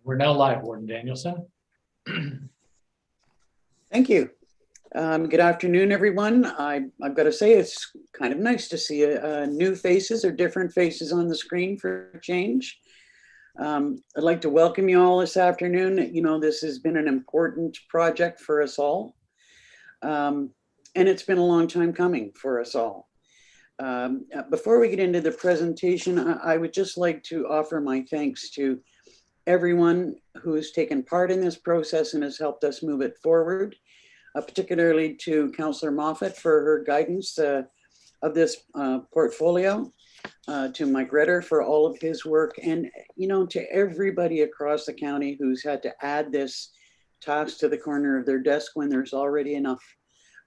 We're now live, Warden Danielson. Thank you. Good afternoon, everyone. I've got to say it's kind of nice to see new faces or different faces on the screen for a change. I'd like to welcome you all this afternoon. You know, this has been an important project for us all. And it's been a long time coming for us all. Before we get into the presentation, I would just like to offer my thanks to everyone who's taken part in this process and has helped us move it forward, particularly to Councillor Moffat for her guidance of this portfolio, to Mike Ritter for all of his work, and you know, to everybody across the county who's had to add this task to the corner of their desk when there's already enough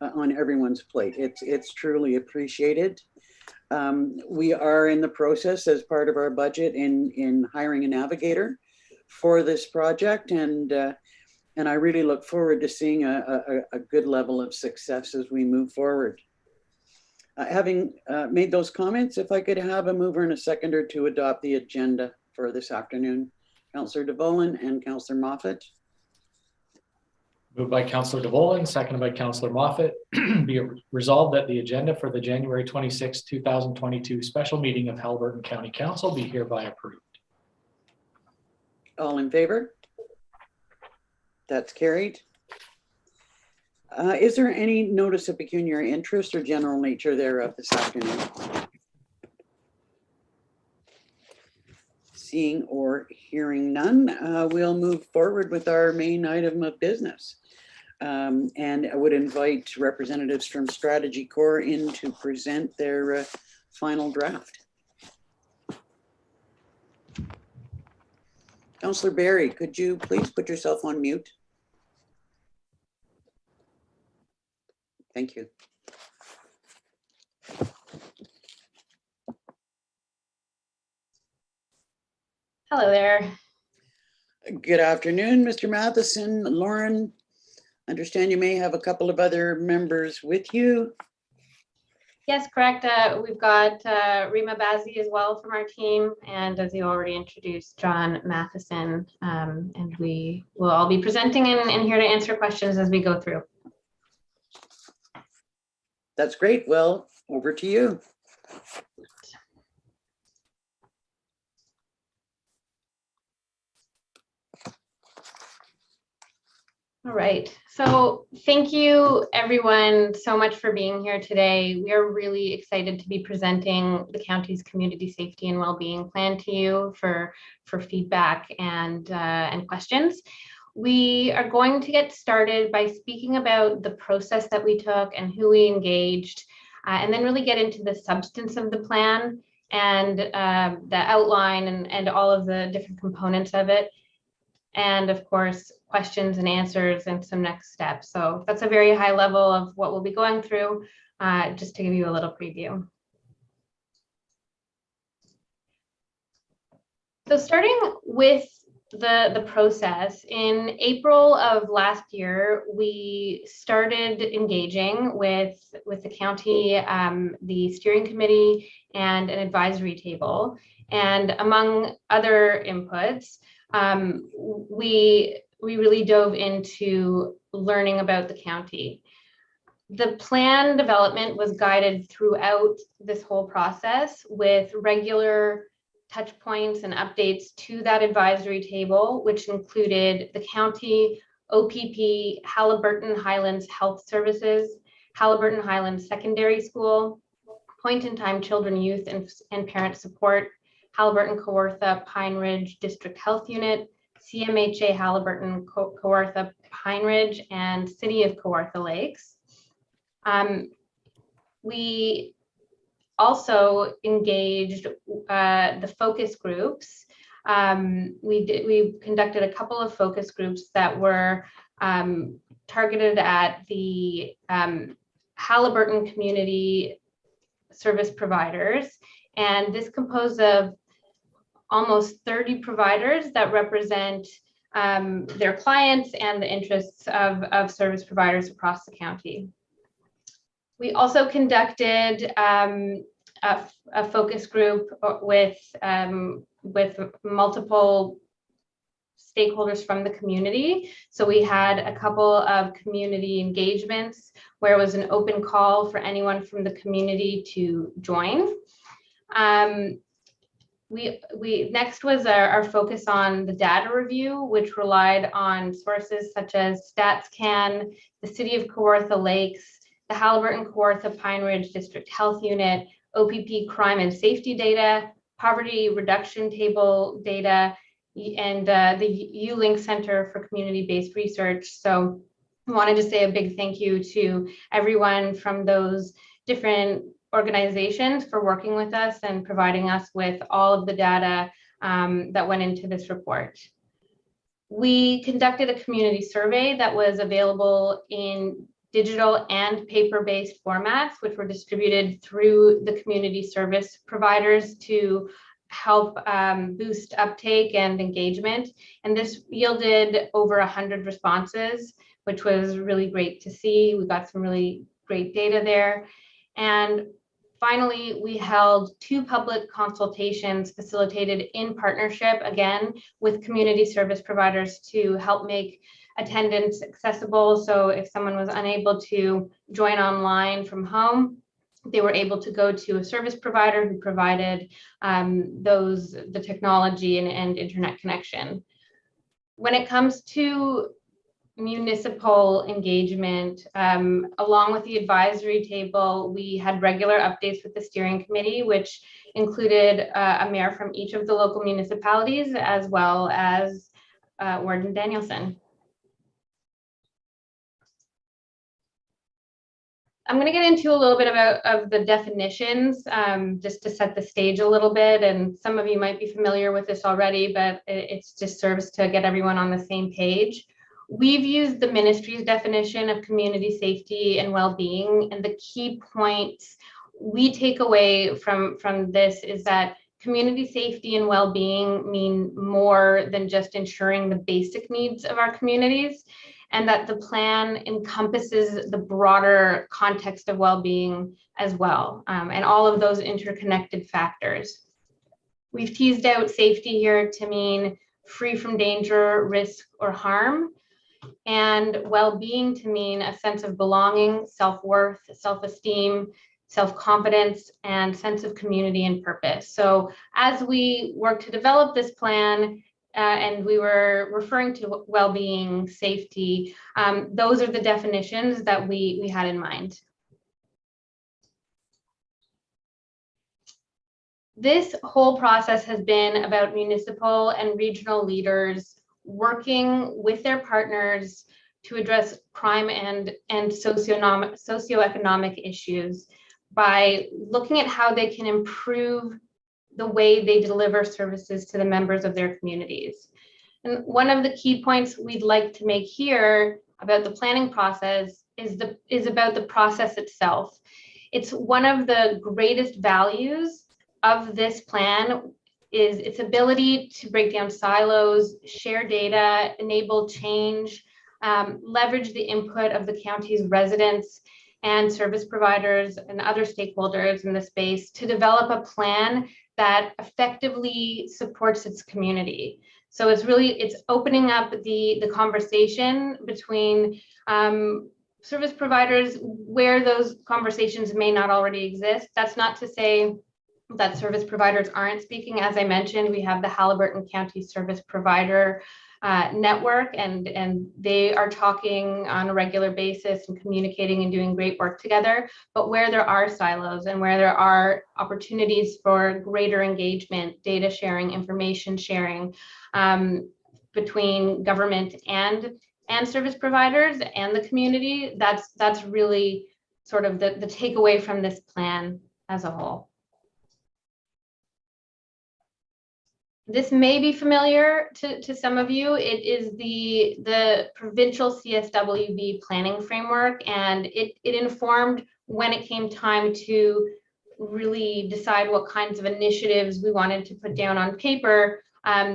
on everyone's plate. It's truly appreciated. We are in the process as part of our budget in hiring a navigator for this project, and I really look forward to seeing a good level of success as we move forward. Having made those comments, if I could have a mover and a seconder to adopt the agenda for this afternoon. Councillor DeVolen and Councillor Moffat. Moved by Councillor DeVolen, seconded by Councillor Moffat. Be resolved that the agenda for the January 26, 2022 special meeting of Haliburton County Council be hereby approved. All in favor? That's carried. Is there any notice of pecuniary interest or general nature thereof this afternoon? Seeing or hearing none, we'll move forward with our main item of business. And I would invite representatives from Strategy Corps in to present their final draft. Councillor Barry, could you please put yourself on mute? Thank you. Hello there. Good afternoon, Mr. Matheson. Lauren, understand you may have a couple of other members with you. Yes, correct. We've got Rima Bazzi as well from our team, and as you already introduced, John Matheson, and we will all be presenting and here to answer questions as we go through. That's great. Well, over to you. All right, so thank you everyone so much for being here today. We are really excited to be presenting the county's community safety and well-being plan to you for feedback and questions. We are going to get started by speaking about the process that we took and who we engaged, and then really get into the substance of the plan and the outline and all of the different components of it. And of course, questions and answers and some next steps. So that's a very high level of what we'll be going through, just to give you a little preview. So starting with the process, in April of last year, we started engaging with the county, the steering committee, and an advisory table. And among other inputs, we really dove into learning about the county. The plan development was guided throughout this whole process with regular touch points and updates to that advisory table, which included the county, OPP, Haliburton Highlands Health Services, Haliburton Highlands Secondary School, Point in Time Children, Youth, and Parent Support, Haliburton Kawartha Pine Ridge District Health Unit, CMHA Haliburton Kawartha Pine Ridge, and City of Kawartha Lakes. We also engaged the focus groups. We conducted a couple of focus groups that were targeted at the Haliburton community service providers. And this composed of almost 30 providers that represent their clients and the interests of service providers across the county. We also conducted a focus group with multiple stakeholders from the community. So we had a couple of community engagements where it was an open call for anyone from the community to join. Next was our focus on the data review, which relied on sources such as StatsCan, the City of Kawartha Lakes, the Haliburton Kawartha Pine Ridge District Health Unit, OPP crime and safety data, poverty reduction table data, and the U-Link Center for Community-Based Research. So I wanted to say a big thank you to everyone from those different organizations for working with us and providing us with all of the data that went into this report. We conducted a community survey that was available in digital and paper-based formats, which were distributed through the community service providers to help boost uptake and engagement. And this yielded over 100 responses, which was really great to see. We got some really great data there. And finally, we held 2 public consultations facilitated in partnership, again, with community service providers to help make attendance accessible. So if someone was unable to join online from home, they were able to go to a service provider who provided the technology and internet connection. When it comes to municipal engagement, along with the advisory table, we had regular updates with the steering committee, which included a mayor from each of the local municipalities, as well as Warden Danielson. I'm going to get into a little bit of the definitions, just to set the stage a little bit. And some of you might be familiar with this already, but it just serves to get everyone on the same page. We've used the ministry's definition of community safety and well-being, and the key points we take away from this is that community safety and well-being mean more than just ensuring the basic needs of our communities, and that the plan encompasses the broader context of well-being as well, and all of those interconnected factors. We've teased out safety here to mean free from danger, risk, or harm, and well-being to mean a sense of belonging, self-worth, self-esteem, self-confidence, and sense of community and purpose. So as we work to develop this plan, and we were referring to well-being, safety, those are the definitions that we had in mind. This whole process has been about municipal and regional leaders working with their partners to address crime and socioeconomic issues by looking at how they can improve the way they deliver services to the members of their communities. And one of the key points we'd like to make here about the planning process is about the process itself. It's one of the greatest values of this plan is its ability to break down silos, share data, enable change, leverage the input of the county's residents and service providers and other stakeholders in the space to develop a plan that effectively supports its community. So it's opening up the conversation between service providers where those conversations may not already exist. That's not to say that service providers aren't speaking. As I mentioned, we have the Haliburton County Service Provider Network, and they are talking on a regular basis and communicating and doing great work together. But where there are silos and where there are opportunities for greater engagement, data sharing, information sharing between government and service providers and the community, that's really sort of the takeaway from this plan as a whole. This may be familiar to some of you. It is the provincial CSWB planning framework, and it informed when it came time to really decide what kinds of initiatives we wanted to put down on paper.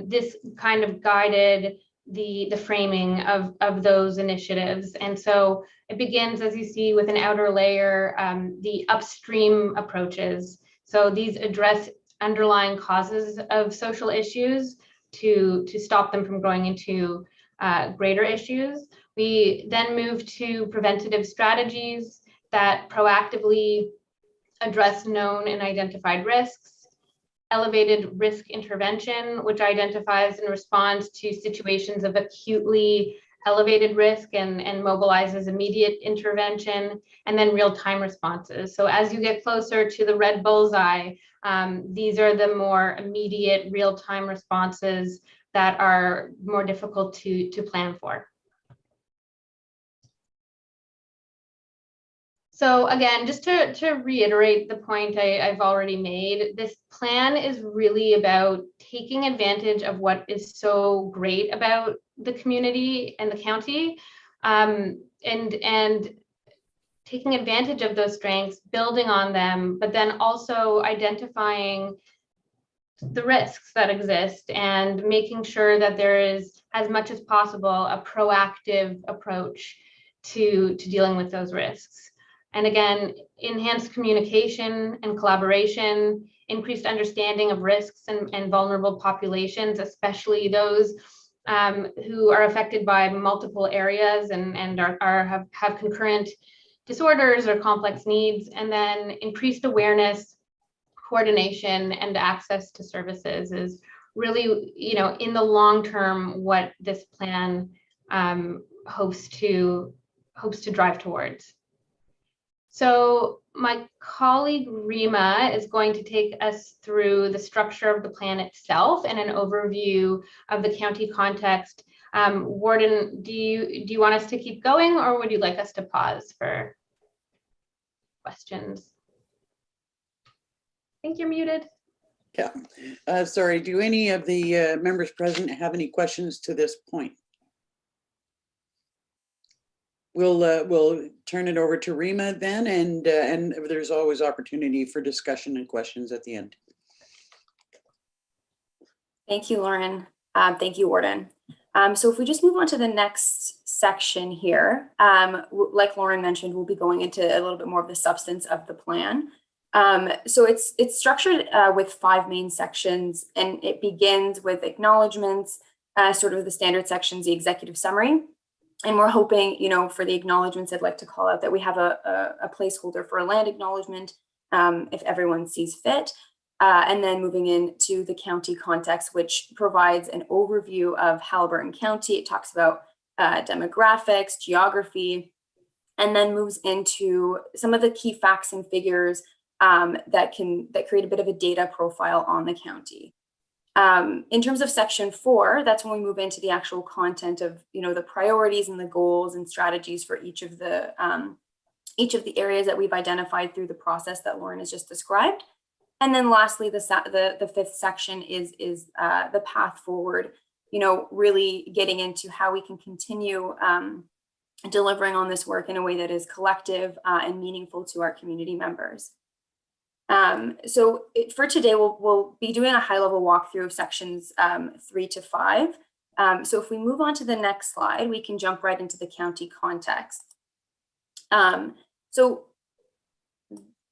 This kind of guided the framing of those initiatives. And so it begins, as you see, with an outer layer, the upstream approaches. So these address underlying causes of social issues to stop them from growing into greater issues. We then move to preventative strategies that proactively address known and identified risks, elevated risk intervention, which identifies and responds to situations of acutely elevated risk and mobilizes immediate intervention, and then real-time responses. So as you get closer to the red bullseye, these are the more immediate real-time responses that are more difficult to plan for. So again, just to reiterate the point I've already made, this plan is really about taking advantage of what is so great about the community and the county, and taking advantage of those strengths, building on them, but then also identifying the risks that exist and making sure that there is, as much as possible, a proactive approach to dealing with those risks. And again, enhanced communication and collaboration, increased understanding of risks and vulnerable populations, especially those who are affected by multiple areas and have concurrent disorders or complex needs, and then increased awareness, coordination, and access to services is really, in the long term, what this plan hopes to drive towards. So my colleague Rima is going to take us through the structure of the plan itself and an overview of the county context. Warden, do you want us to keep going, or would you like us to pause for questions? I think you're muted. Yeah, sorry, do any of the members present have any questions to this point? We'll turn it over to Rima then, and there's always opportunity for discussion and questions at the end. Thank you, Lauren. Thank you, Warden. So if we just move on to the next section here, like Lauren mentioned, we'll be going into a little bit more of the substance of the plan. So it's structured with 5 main sections, and it begins with acknowledgements, sort of the standard sections, the executive summary. And we're hoping, for the acknowledgements, I'd like to call out that we have a placeholder for a land acknowledgement if everyone sees fit. And then moving into the county context, which provides an overview of Haliburton County. It talks about demographics, geography, and then moves into some of the key facts and figures that create a bit of a data profile on the county. In terms of section 4, that's when we move into the actual content of, the priorities and the goals and strategies for each of the areas that we've identified through the process that Lauren has just described. And then lastly, the 5th section is the path forward, really getting into how we can continue delivering on this work in a way that is collective and meaningful to our community members. So for today, we'll be doing a high-level walkthrough of sections 3 to 5. So if we move on to the next slide, we can jump right into the county context. So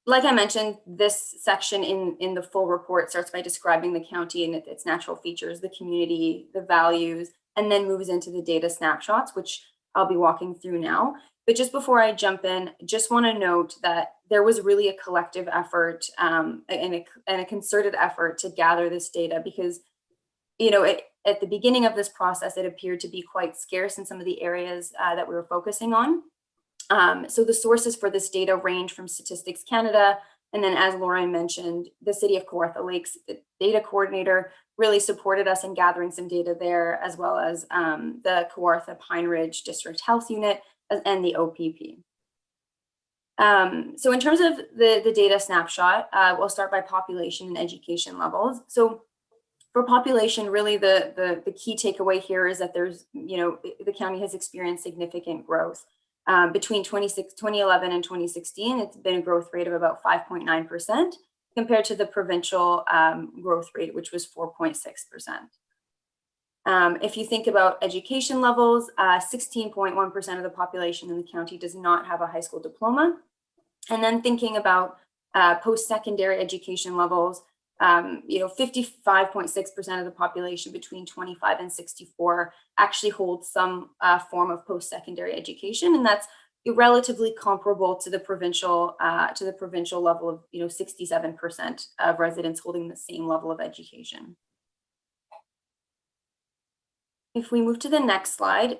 like I mentioned, this section in the full report starts by describing the county and its natural features, the community, the values, and then moves into the data snapshots, which I'll be walking through now. But just before I jump in, just want to note that there was really a collective effort and a concerted effort to gather this data because, at the beginning of this process, it appeared to be quite scarce in some of the areas that we were focusing on. So the sources for this data range from Statistics Canada, and then as Lauren mentioned, the City of Kawartha Lakes data coordinator really supported us in gathering some data there, as well as the Kawartha Pine Ridge District Health Unit and the OPP. So in terms of the data snapshot, we'll start by population and education levels. So for population, really the key takeaway here is that there's, the county has experienced significant growth. Between 2011 and 2016, it's been a growth rate of about 5.9% compared to the provincial growth rate, which was 4.6%. If you think about education levels, 16.1% of the population in the county does not have a high school diploma. And then thinking about post-secondary education levels, 55.6% of the population between 25 and 64 actually holds some form of post-secondary education, and that's relatively comparable to the provincial level of 67% of residents holding the same level of education. If we move to the next slide,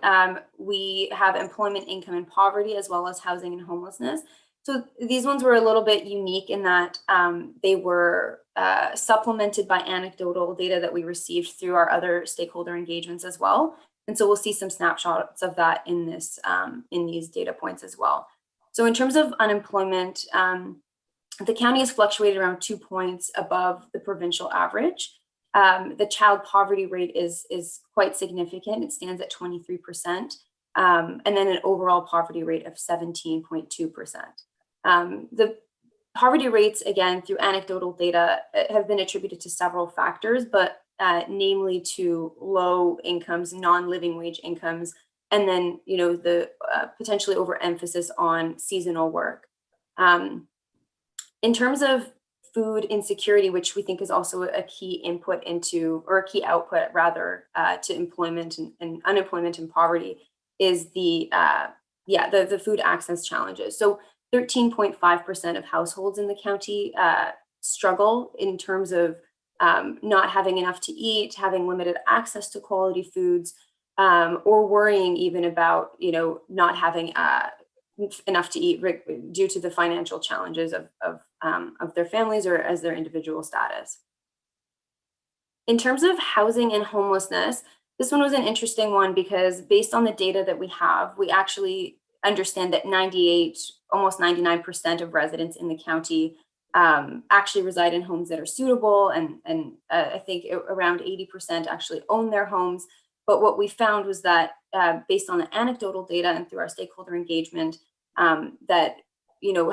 we have employment, income, and poverty, as well as housing and homelessness. So these ones were a little bit unique in that they were supplemented by anecdotal data that we received through our other stakeholder engagements as well. And so we'll see some snapshots of that in this in these data points as well. So in terms of unemployment, the county has fluctuated around 2 points above the provincial average. The child poverty rate is quite significant. It stands at 23%, and then an overall poverty rate of 17.2%. The poverty rates, again, through anecdotal data, have been attributed to several factors, but namely to low incomes, non-living wage incomes, and then the potentially overemphasis on seasonal work. In terms of food insecurity, which we think is also a key input into, or a key output rather, to employment and unemployment and poverty, is the food access challenges. So 13.5% of households in the county struggle in terms of not having enough to eat, having limited access to quality foods, or worrying even about not having enough to eat due to the financial challenges of their families or as their individual status. In terms of housing and homelessness, this one was an interesting one because based on the data that we have, we actually understand that almost 99% of residents in the county actually reside in homes that are suitable, and I think around 80% actually own their homes. But what we found was that based on the anecdotal data and through our stakeholder engagement, that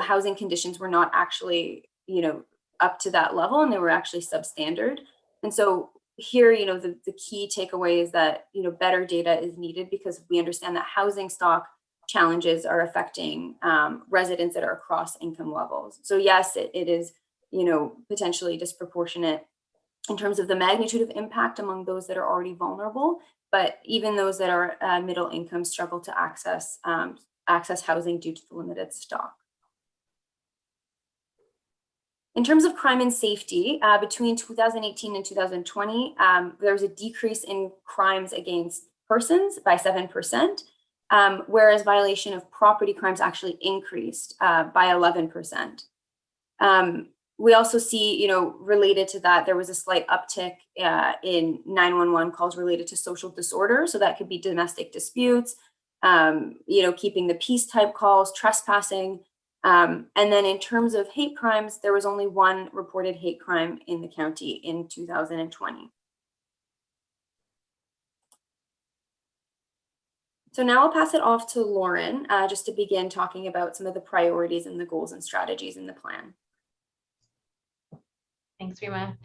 housing conditions were not actually up to that level, and they were actually substandard. And so here, the key takeaway is that better data is needed because we understand that housing stock challenges are affecting residents that are across income levels. So yes, it is potentially disproportionate in terms of the magnitude of impact among those that are already vulnerable, but even those that are middle income struggle to access housing due to the limited stock. In terms of crime and safety, between 2018 and 2020, there was a decrease in crimes against persons by 7%, whereas violation of property crimes actually increased by 11%. We also see, related to that, there was a slight uptick in 911 calls related to social disorder. So that could be domestic disputes, keeping the peace type calls, trespassing. And then in terms of hate crimes, there was only one reported hate crime in the county in 2020. So now I'll pass it off to Lauren just to begin talking about some of the priorities and the goals and strategies in the plan. Thanks, Rima.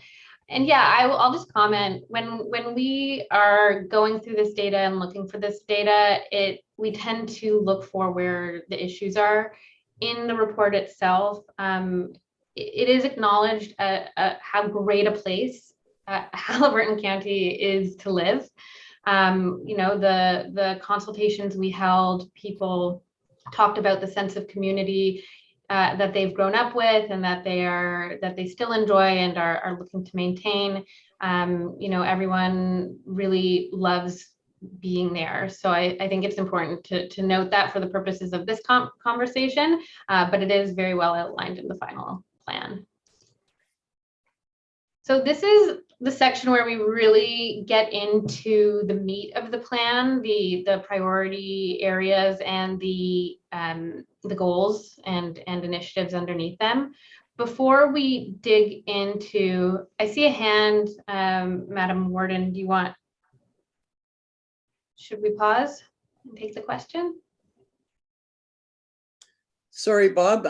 And yeah, I'll just comment, when we are going through this data and looking for this data, we tend to look for where the issues are. In the report itself, it is acknowledged how great a place Haliburton County is to live. The consultations we held, people talked about the sense of community that they've grown up with and that they still enjoy and are looking to maintain. Everyone really loves being there. So I think it's important to note that for the purposes of this conversation, but it is very well outlined in the final plan. So this is the section where we really get into the meat of the plan, the priority areas and the goals and initiatives underneath them. Before we dig into, I see a hand, Madam Warden, should we pause and take the question? Sorry, Bob.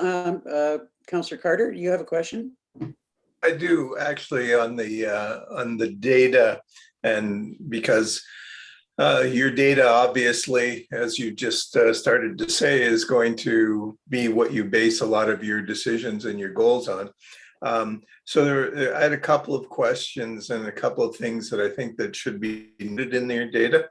Councillor Carter, you have a question? I do actually on the data And because your data, obviously, as you just started to say, is going to be what you base a lot of your decisions and your goals on. So I had a couple of questions and a couple of things that I think that should be noted in your data.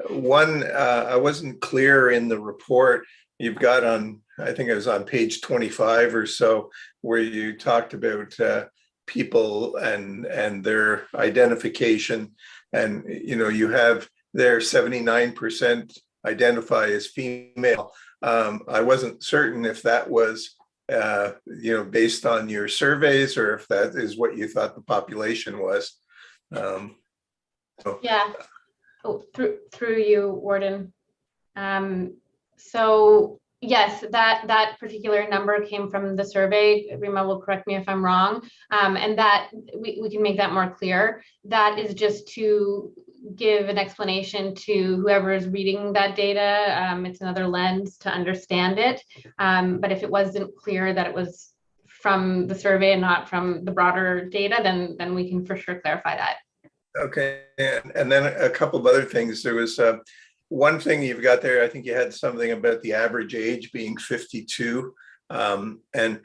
One, I wasn't clear in the report you've got on, I think it was on page 25 or so, where you talked about people and their identification. And, you know, you have there 79% identify as female. I wasn't certain if that was, you know, based on your surveys or if that is what you thought the population was. Yeah. Oh, through you, Warden. So yes, that particular number came from the survey. Rima will correct me if I'm wrong. And that we can make that more clear. That is just to give an explanation to whoever is reading that data. It's another lens to understand it. But if it wasn't clear that it was from the survey and not from the broader data, then we can for sure clarify that. Okay. And then a couple of other things. There was one thing you've got there. I think you had something about the average age being 52. And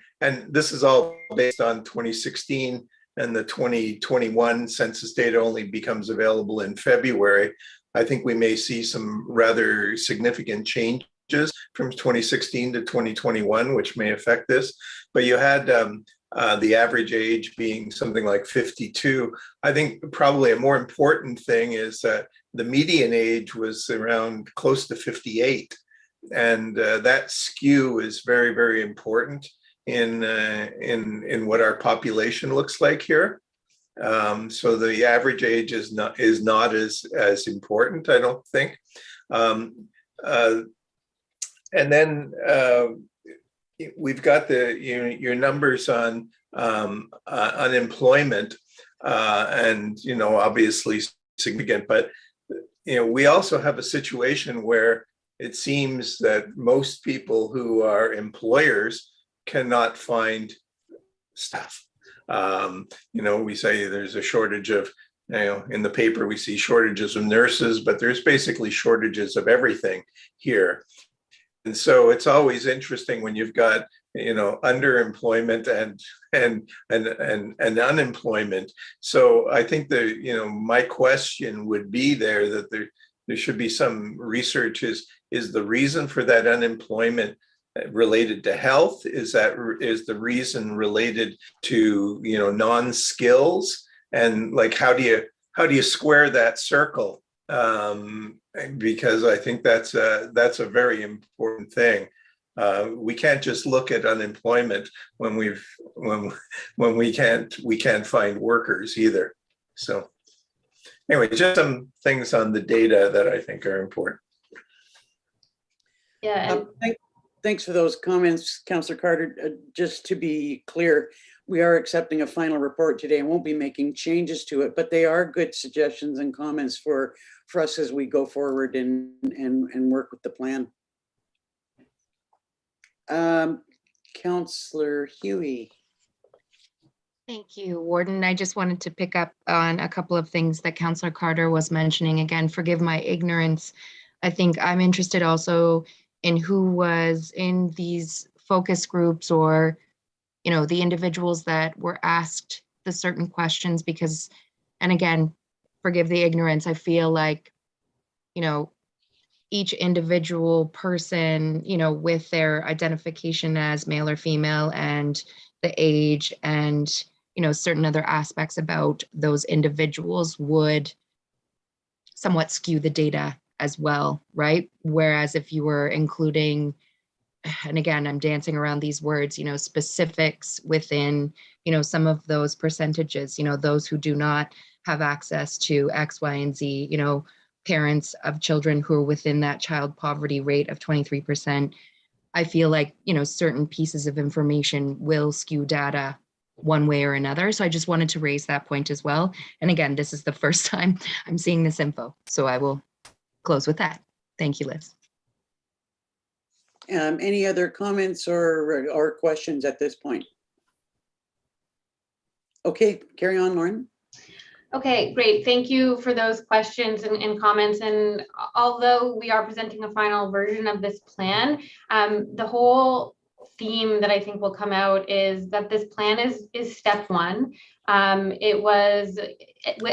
this is all based on 2016, and the 2021 census data only becomes available in February. I think we may see some rather significant changes from 2016 to 2021, which may affect this. But you had the average age being something like 52. I think probably a more important thing is that the median age was around close to 58. And that skew is very, very important in what our population looks like here. So the average age is not as important, I don't think. And then we've got your numbers on unemployment, and obviously significant, but we also have a situation where it seems that most people who are employers cannot find staff. We say there's a shortage of, in the paper we see shortages of nurses, but there's basically shortages of everything here. And so it's always interesting when you've got, underemployment and unemployment. So I think my question would be that there should be some research. Is the reason for that unemployment related to health? Is the reason related to non-skills? And like, how do you square that circle? Because I think that's a very important thing. We can't just look at unemployment when we can't find workers either. So anyway, just some things on the data that I think are important. Yeah. Thanks for those comments, Councillor Carter. Just to be clear, we are accepting a final report today and won't be making changes to it, but they are good suggestions and comments for us as we go forward and work with the plan. Councillor Huey. Thank you, Warden. I just wanted to pick up on a couple of things that Councillor Carter was mentioning. Again, forgive my ignorance. I think I'm interested also in who was in these focus groups, or the individuals that were asked the certain questions, because, and again, forgive the ignorance, I feel like, each individual person, with their identification as male or female and the age and, certain other aspects about those individuals would somewhat skew the data as well, right? Whereas if you were including, and again, I'm dancing around these words, specifics within, some of those percentages, those who do not have access to X, Y, and Z, parents of children who are within that child poverty rate of 23%, I feel like, certain pieces of information will skew data one way or another. So I just wanted to raise that point as well. And again, this is the first time I'm seeing this info. So I will close with that. Thank you, Liz. Any other comments or questions at this point? Okay, carry on, Lauren. Okay, great. Thank you for those questions and comments. And although we are presenting a final version of this plan, the whole theme that I think will come out is that this plan is step one. It was,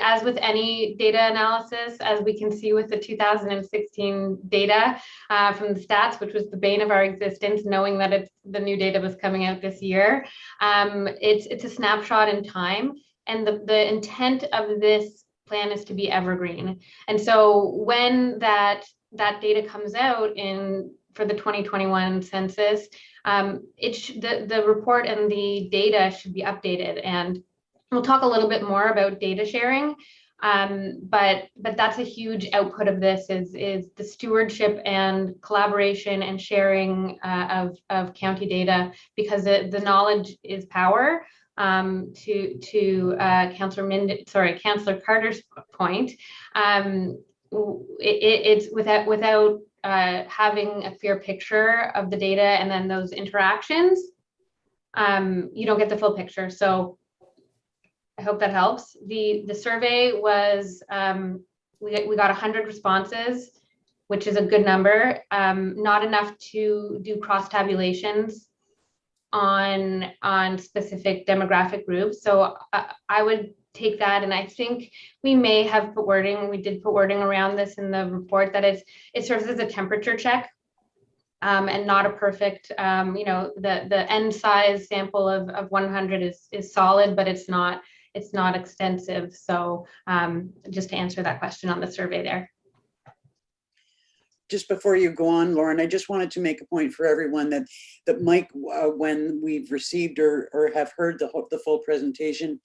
as with any data analysis, as we can see with the 2016 data from the stats, which was the bane of our existence, knowing that the new data was coming out this year. It's a snapshot in time. And the intent of this plan is to be evergreen. And so when that data comes out for the 2021 census, the report and the data should be updated. And we'll talk a little bit more about data sharing. But that's a huge output of this is the stewardship and collaboration and sharing of county data, because the knowledge is power. To Councillor Carter's point, it's without having a clear picture of the data and then those interactions, you don't get the full picture. So I hope that helps. The survey was, we got 100 responses, which is a good number, not enough to do cross tabulations on specific demographic groups. So I would take that, and I think we may have put wording, we did put wording around this in the report, that it serves as a temperature check, and not a perfect, the end size sample of 100 is solid, but it's not extensive. So just to answer that question on the survey there. Just before you go on, Lauren, I just wanted to make a point for everyone that Mike, when we've received or have heard the full presentation,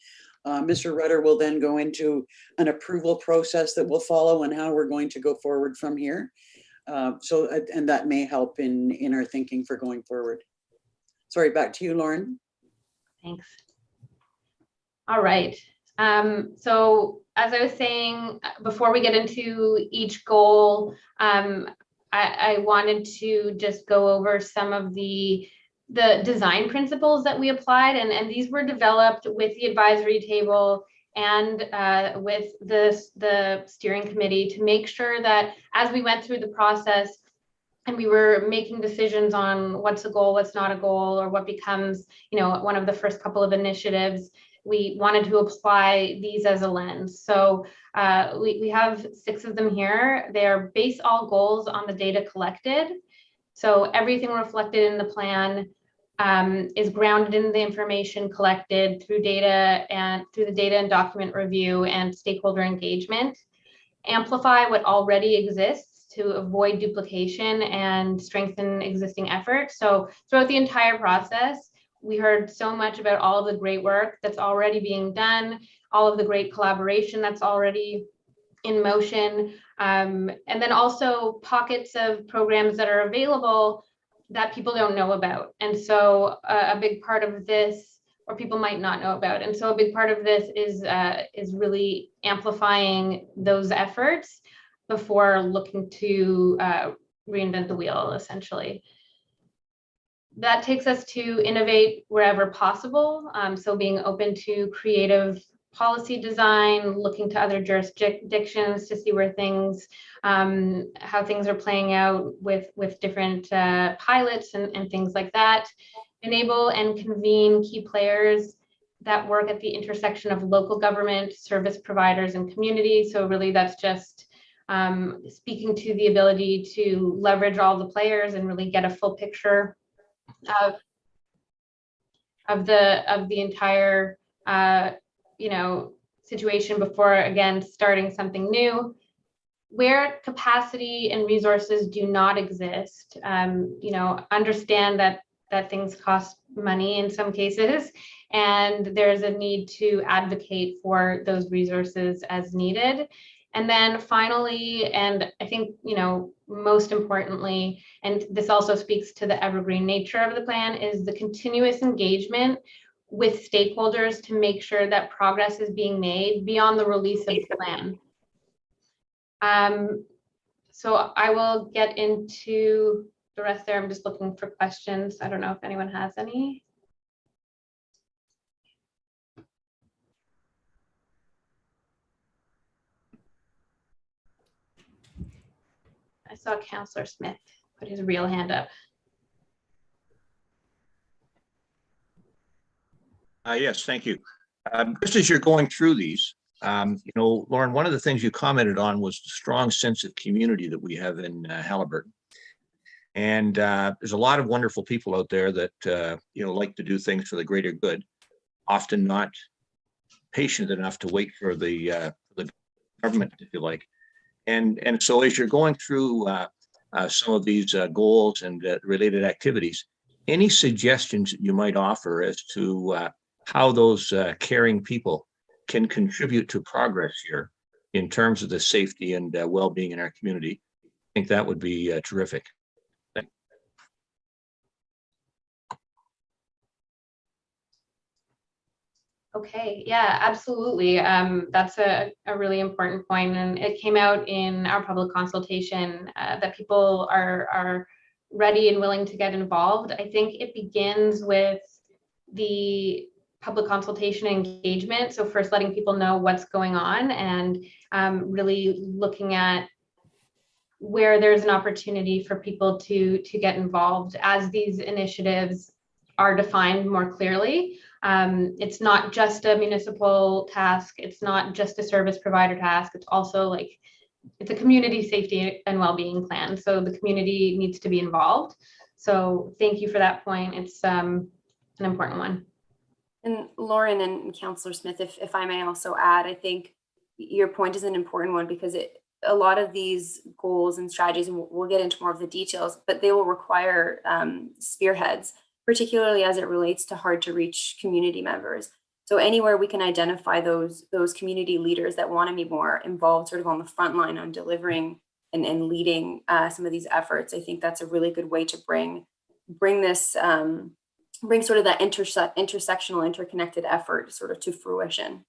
Mr. Rutter will then go into an approval process that will follow and how we're going to go forward from here. And that may help in our thinking for going forward. Sorry, back to you, Lauren. Thanks. All right. So as I was saying, before we get into each goal, I wanted to just go over some of the design principles that we applied, and these were developed with the advisory table and with the steering committee to make sure that as we went through the process and we were making decisions on what's a goal, what's not a goal, or what becomes, one of the first couple of initiatives, we wanted to apply these as a lens. So we have 6 of them here. They are base all goals on the data collected. So everything reflected in the plan is grounded in the information collected through the data and document review and stakeholder engagement. Amplify what already exists to avoid duplication and strengthen existing efforts. So throughout the entire process, we heard so much about all of the great work that's already being done, all of the great collaboration that's already in motion, and then also pockets of programs that are available that people don't know about. And so a big part of this, or people might not know about. And so a big part of this is really amplifying those efforts before looking to reinvent the wheel, essentially. That takes us to innovate wherever possible. So being open to creative policy design, looking to other jurisdictions to see where things, how things are playing out with different pilots and things like that. Enable and convene key players that work at the intersection of local government, service providers, and community. So really that's just speaking to the ability to leverage all the players and really get a full picture of the entire situation before, again, starting something new. Where capacity and resources do not exist, understand that things cost money in some cases, and there's a need to advocate for those resources as needed. And then finally, and I think, most importantly, and this also speaks to the evergreen nature of the plan, is the continuous engagement with stakeholders to make sure that progress is being made beyond the release of the plan. So I will get into the rest there. I'm just looking for questions. I don't know if anyone has any. I saw Councillor Smith put his real hand up. Yes, thank you. Just as you're going through these, Lauren, one of the things you commented on was the strong sense of community that we have in Halliburton. And there's a lot of wonderful people out there that, like to do things for the greater good, often not patient enough to wait for the government, if you like. And so as you're going through some of these goals and related activities, any suggestions that you might offer as to how those caring people can contribute to progress here in terms of the safety and well-being in our community, I think that would be terrific. Okay, yeah, absolutely. That's a really important point, and it came out in our public consultation that people are ready and willing to get involved. I think it begins with the public consultation engagement. So first letting people know what's going on and really looking at where there's an opportunity for people to get involved as these initiatives are defined more clearly. It's not just a municipal task. It's not just a service provider task. It's also like, it's a community safety and well-being plan. So the community needs to be involved. So thank you for that point. It's an important one. And Lauren and Councillor Smith, if I may also add, I think your point is an important one because a lot of these goals and strategies, and we'll get into more of the details, but they will require spearheads, particularly as it relates to hard to reach community members. So anywhere we can identify those community leaders that want to be more involved sort of on the front line on delivering and leading some of these efforts, I think that's a really good way to bring this, bring sort of that intersectional, interconnected effort sort of to fruition.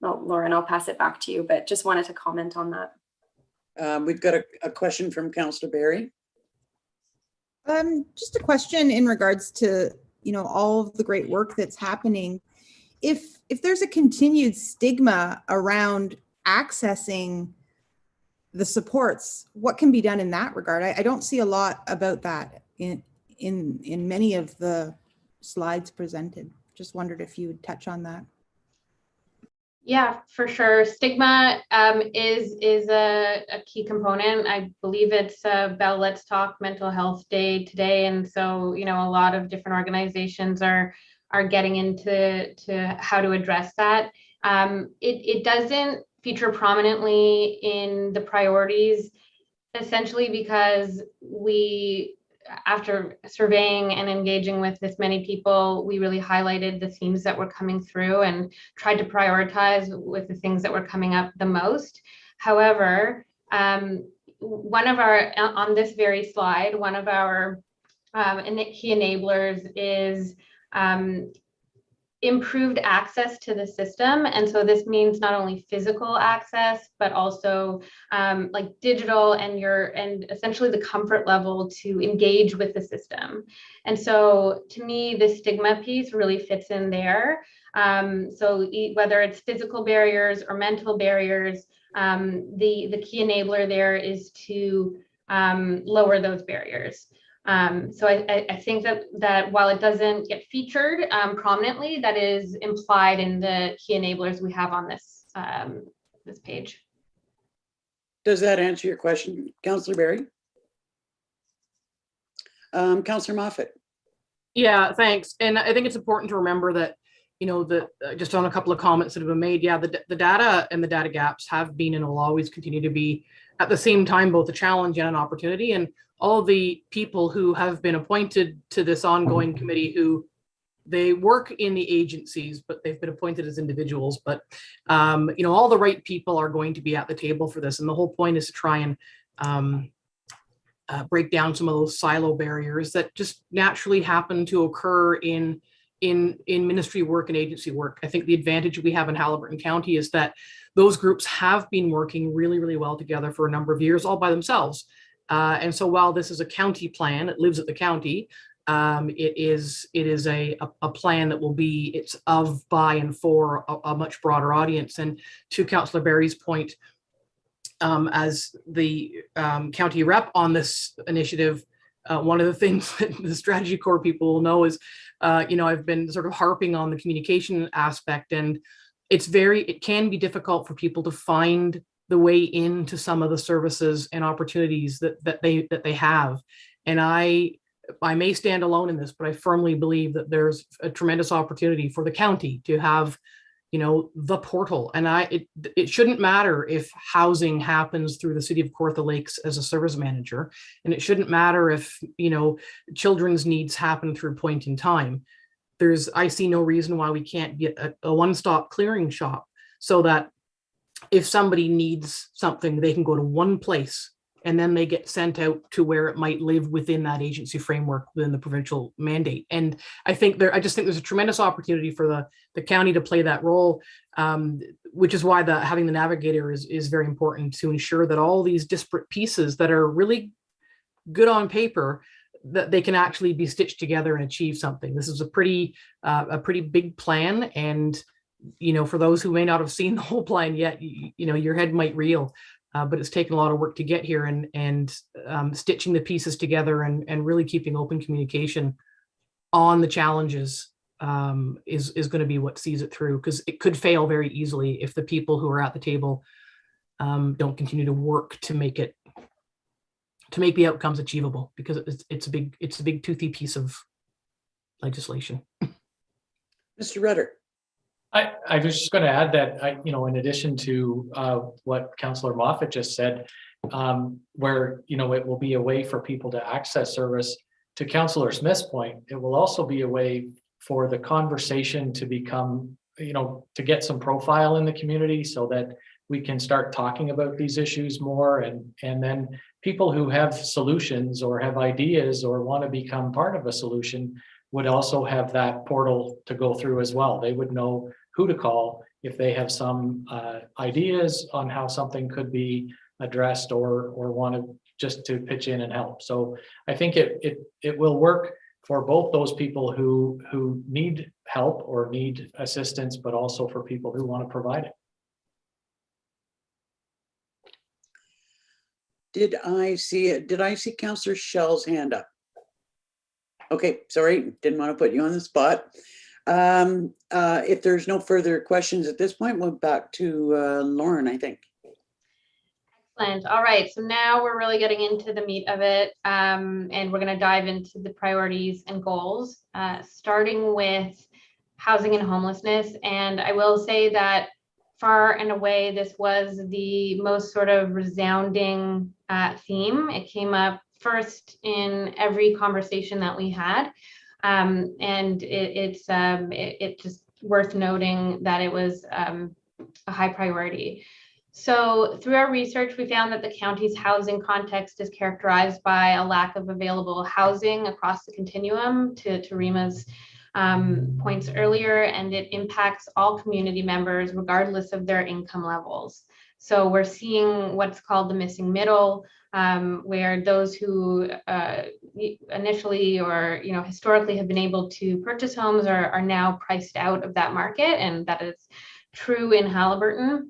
Well, Lauren, I'll pass it back to you, but just wanted to comment on that. We've got a question from Councillor Barry. Just a question in regards to, all of the great work that's happening. If there's a continued stigma around accessing the supports, what can be done in that regard? I don't see a lot about that in many of the slides presented. Just wondered if you would touch on that. Yeah, for sure. Stigma is a key component. I believe it's Bell Let's Talk Mental Health Day today, and so a lot of different organizations are getting into how to address that. It doesn't feature prominently in the priorities, essentially because we, after surveying and engaging with this many people, we really highlighted the themes that were coming through and tried to prioritize with the things that were coming up the most. However, one of our, on this very slide, one of our key enablers is improved access to the system. And so this means not only physical access, but also like digital and essentially the comfort level to engage with the system. And so to me, the stigma piece really fits in there. So whether it's physical barriers or mental barriers, the key enabler there is to lower those barriers. So I think that while it doesn't get featured prominently, that is implied in the key enablers we have on this this page. Does that answer your question, Councillor Barry? Councillor Moffat. Yeah, thanks. And I think it's important to remember that, just on a couple of comments that have been made, yeah, the data and the data gaps have been and will always continue to be at the same time both a challenge and an opportunity. And all of the people who have been appointed to this ongoing committee, who they work in the agencies, but they've been appointed as individuals. But all the right people are going to be at the table for this, and the whole point is to try and break down some of those silo barriers that just naturally happen to occur in ministry work and agency work. I think the advantage we have in Halliburton County is that those groups have been working really, really well together for a number of years, all by themselves. And so while this is a county plan, it lives at the county, it is a plan that will be, it's of, by, and for a much broader audience. And to Councillor Barry's point, as the county rep on this initiative, one of the things that the strategy core people will know is, I've been sort of harping on the communication aspect, and it can be difficult for people to find the way into some of the services and opportunities that they have. And I may stand alone in this, but I firmly believe that there's a tremendous opportunity for the county to have, the portal. And it shouldn't matter if housing happens through the city of Kawartha Lakes as a service manager, and it shouldn't matter if, children's needs happen through Point in Time. I see no reason why we can't get a one-stop clearing shop, so that if somebody needs something, they can go to one place and then they get sent out to where it might live within that agency framework within the provincial mandate. And I just think there's a tremendous opportunity for the county to play that role, which is why having the navigator is very important, to ensure that all these disparate pieces that are really good on paper, that they can actually be stitched together and achieve something. This is a pretty big plan. And, for those who may not have seen the whole plan yet, your head might reel. But it's taken a lot of work to get here, and stitching the pieces together and really keeping open communication on the challenges is going to be what sees it through, because it could fail very easily if the people who are at the table don't continue to work to make the outcomes achievable, because it's a big toothy piece of legislation. Mr. Rutter. I was just going to add that, in addition to what Councillor Moffat just said, where, it will be a way for people to access service, to Councillor Smith's point, it will also be a way for the conversation to become, to get some profile in the community, so that we can start talking about these issues more. And then people who have solutions or have ideas or want to become part of a solution would also have that portal to go through as well. They would know who to call if they have some ideas on how something could be addressed, or want to pitch in and help. So I think it will work for both those people who need help or need assistance, but also for people who want to provide it. Did I see Councillor Schell's hand up? Okay, sorry, didn't want to put you on the spot. If there's no further questions at this point, we'll back to Lauren, I think. Excellent. All right, so now we're really getting into the meat of it, and we're going to dive into the priorities and goals, starting with housing and homelessness. And I will say that far and away, this was the most sort of resounding theme. It came up first in every conversation that we had. And it's just worth noting that it was a high priority. So through our research, we found that the county's housing context is characterized by a lack of available housing across the continuum, to Rima's points earlier, and it impacts all community members regardless of their income levels. So we're seeing what's called the missing middle, where those who initially or historically have been able to purchase homes are now priced out of that market, and that is true in Haliburton.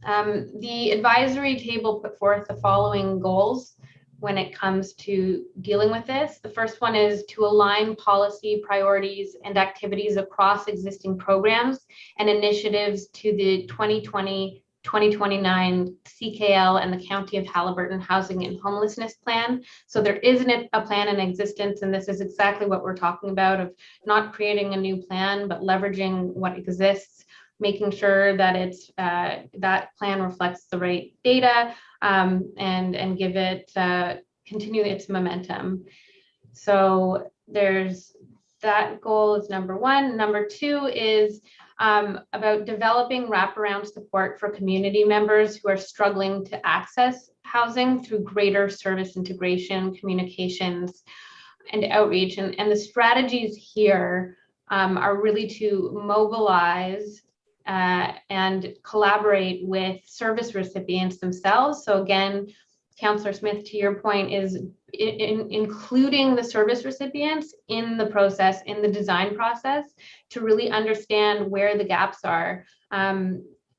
The advisory table put forth the following goals when it comes to dealing with this. The first one is to align policy priorities and activities across existing programs and initiatives to the 2020-2029 CKL and the County of Haliburton Housing and Homelessness Plan. So there isn't a plan in existence, and this is exactly what we're talking about, of not creating a new plan, but leveraging what exists, making sure that it's that plan reflects the right data, and give it continue its momentum. So there's that goal is number one. Number two is about developing wraparound support for community members who are struggling to access housing through greater service integration, communications, and outreach. And the strategies here are really to mobilize and collaborate with service recipients themselves. So again, Councillor Smith, to your point, is including the service recipients in the process, in the design process, to really understand where the gaps are.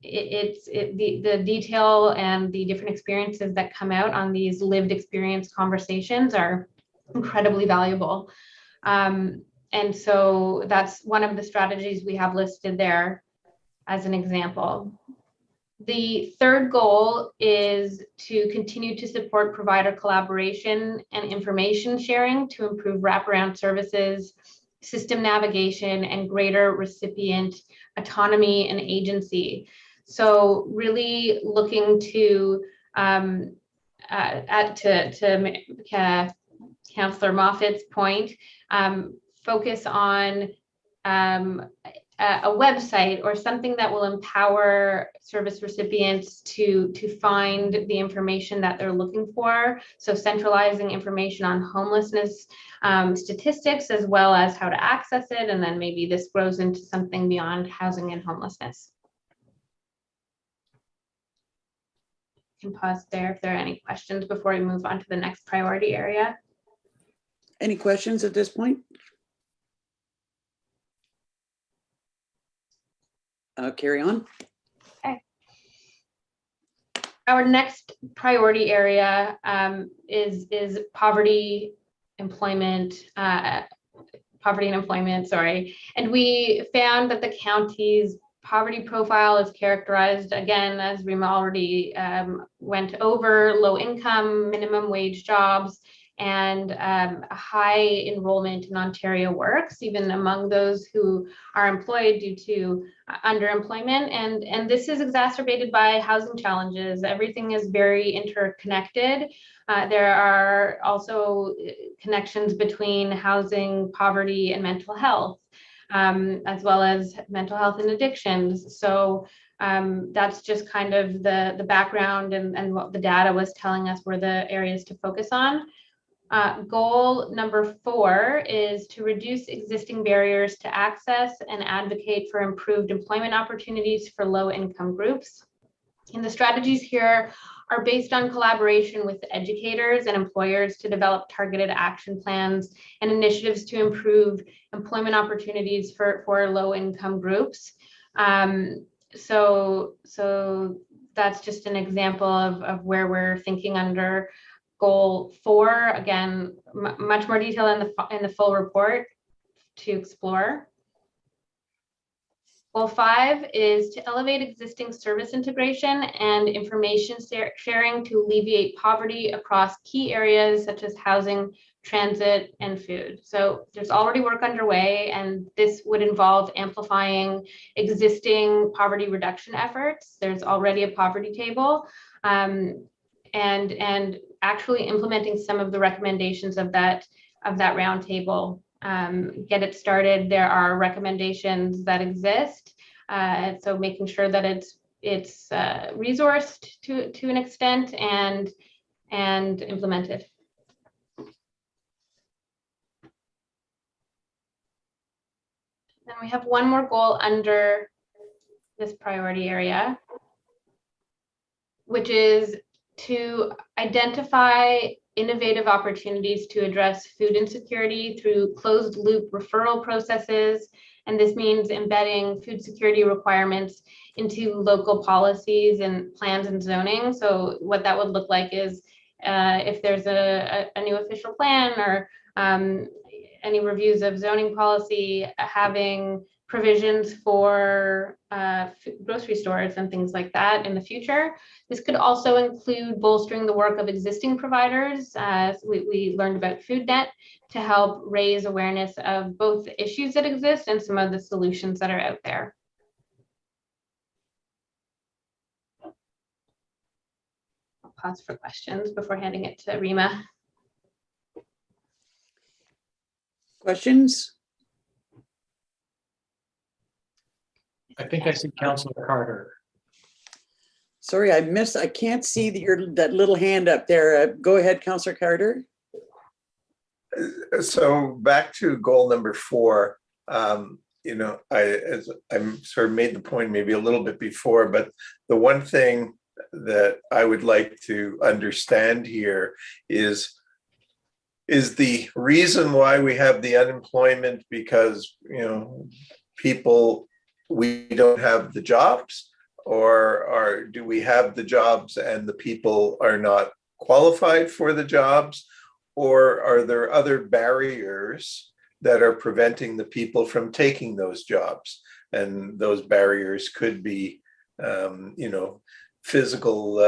the detail and the different experiences that come out on these lived experience conversations are incredibly valuable. And so that's one of the strategies we have listed there as an example. The third goal is to continue to support provider collaboration and information sharing to improve wraparound services, system navigation, and greater recipient autonomy and agency. So really looking to Councillor Moffat's point, focus on a website or something that will empower service recipients to find the information that they're looking for. So centralizing information on homelessness statistics, as well as how to access it. And then maybe this grows into something beyond housing and homelessness. Can pause there if there are any questions before we move on to the next priority area. Any questions at this point? Carry on. Okay. Our next priority area is poverty, employment, poverty and employment, sorry. And we found that the county's poverty profile is characterized, again, as Rima already went over, low income, minimum wage jobs, and a high enrollment in Ontario Works, even among those who are employed due to underemployment. And this is exacerbated by housing challenges. Everything is very interconnected. There are also connections between housing, poverty, and mental health, as well as mental health and addictions. So that's just kind of the background and what the data was telling us were the areas to focus on. Goal number 4 is to reduce existing barriers to access and advocate for improved employment opportunities for low-income groups. And the strategies here are based on collaboration with educators and employers to develop targeted action plans and initiatives to improve employment opportunities for low-income groups. So that's just an example of where we're thinking under Goal 4, again, much more detail in the full report to explore. Goal 5 is to elevate existing service integration and information sharing to alleviate poverty across key areas such as housing, transit, and food. So there's already work underway, and this would involve amplifying existing poverty reduction efforts. There's already a poverty table, and actually implementing some of the recommendations of that roundtable. Get it started. There are recommendations that exist, so making sure that it's resourced to an extent and implemented. Then we have one more goal under this priority area, which is to identify innovative opportunities to address food insecurity through closed loop referral processes. And this means embedding food security requirements into local policies and plans and zoning. So what that would look like is if there's a new official plan or any reviews of zoning policy, having provisions for grocery stores and things like that in the future. This could also include bolstering the work of existing providers. We learned about FoodNet to help raise awareness of both the issues that exist and some of the solutions that are out there. I'll pause for questions before handing it to Rima. Questions? I think I see Councillor Carter. Sorry, I can't see that little hand up there. Go ahead, Councillor Carter. So back to goal number 4, you know, I'm sort of made the point maybe a little bit before, but the one thing that I would like to understand here is the reason why we have the unemployment because, you know, we don't have the jobs, or do we have the jobs and the people are not qualified for the jobs? Or are there other barriers that are preventing the people from taking those jobs? And those barriers could be, physical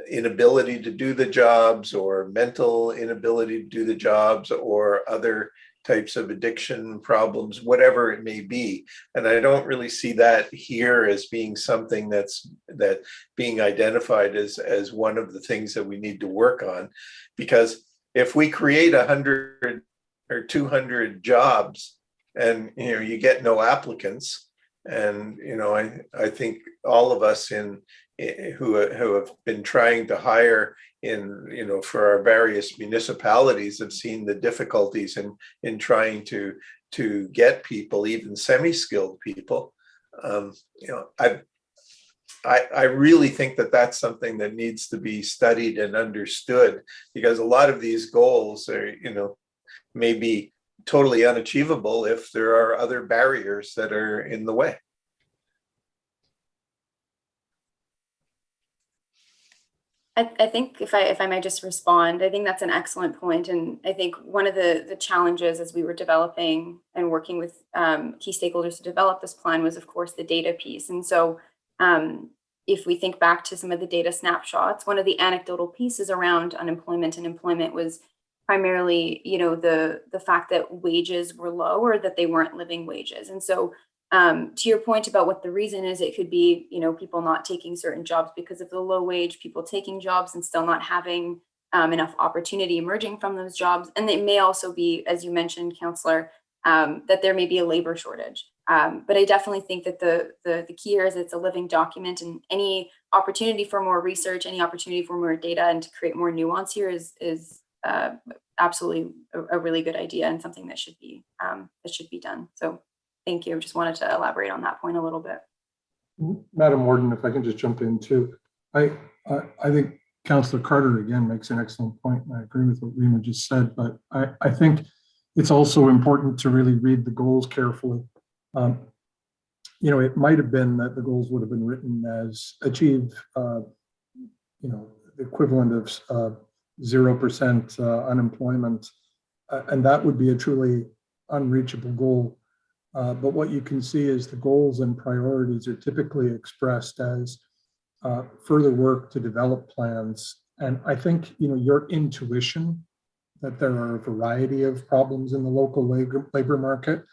inability to do the jobs, or mental inability to do the jobs, or other types of addiction problems, whatever it may be. And I don't really see that here as being something that being identified as one of the things that we need to work on. Because if we create 100 or 200 jobs and you get no applicants, and I think all of us who have been trying to hire for our various municipalities have seen the difficulties in trying to get people, even semi-skilled people. I really think that that's something that needs to be studied and understood, because a lot of these goals are, may be totally unachievable if there are other barriers that are in the way. I think if I might just respond, I think that's an excellent point. And I think one of the challenges as we were developing and working with key stakeholders to develop this plan was, of course, the data piece. And so if we think back to some of the data snapshots, one of the anecdotal pieces around unemployment and employment was primarily, the fact that wages were low, or that they weren't living wages. And so to your point about what the reason is, it could be, people not taking certain jobs because of the low wage, people taking jobs and still not having enough opportunity emerging from those jobs. And it may also be, as you mentioned, Councillor, that there may be a labor shortage. But I definitely think that the key here is it's a living document, and any opportunity for more research, any opportunity for more data and to create more nuance here is absolutely a really good idea, and something that should be done. So thank you. I just wanted to elaborate on that point a little bit. Madam Warden, if I can just jump in too. I think Councillor Carter again makes an excellent point, and I agree with what Rima just said, but I think it's also important to really read the goals carefully. It might have been that the goals would have been written as achieve, the equivalent of 0% unemployment, and that would be a truly unreachable goal. But what you can see is the goals and priorities are typically expressed as further work to develop plans. And I think, your intuition that there are a variety of problems in the local labor market,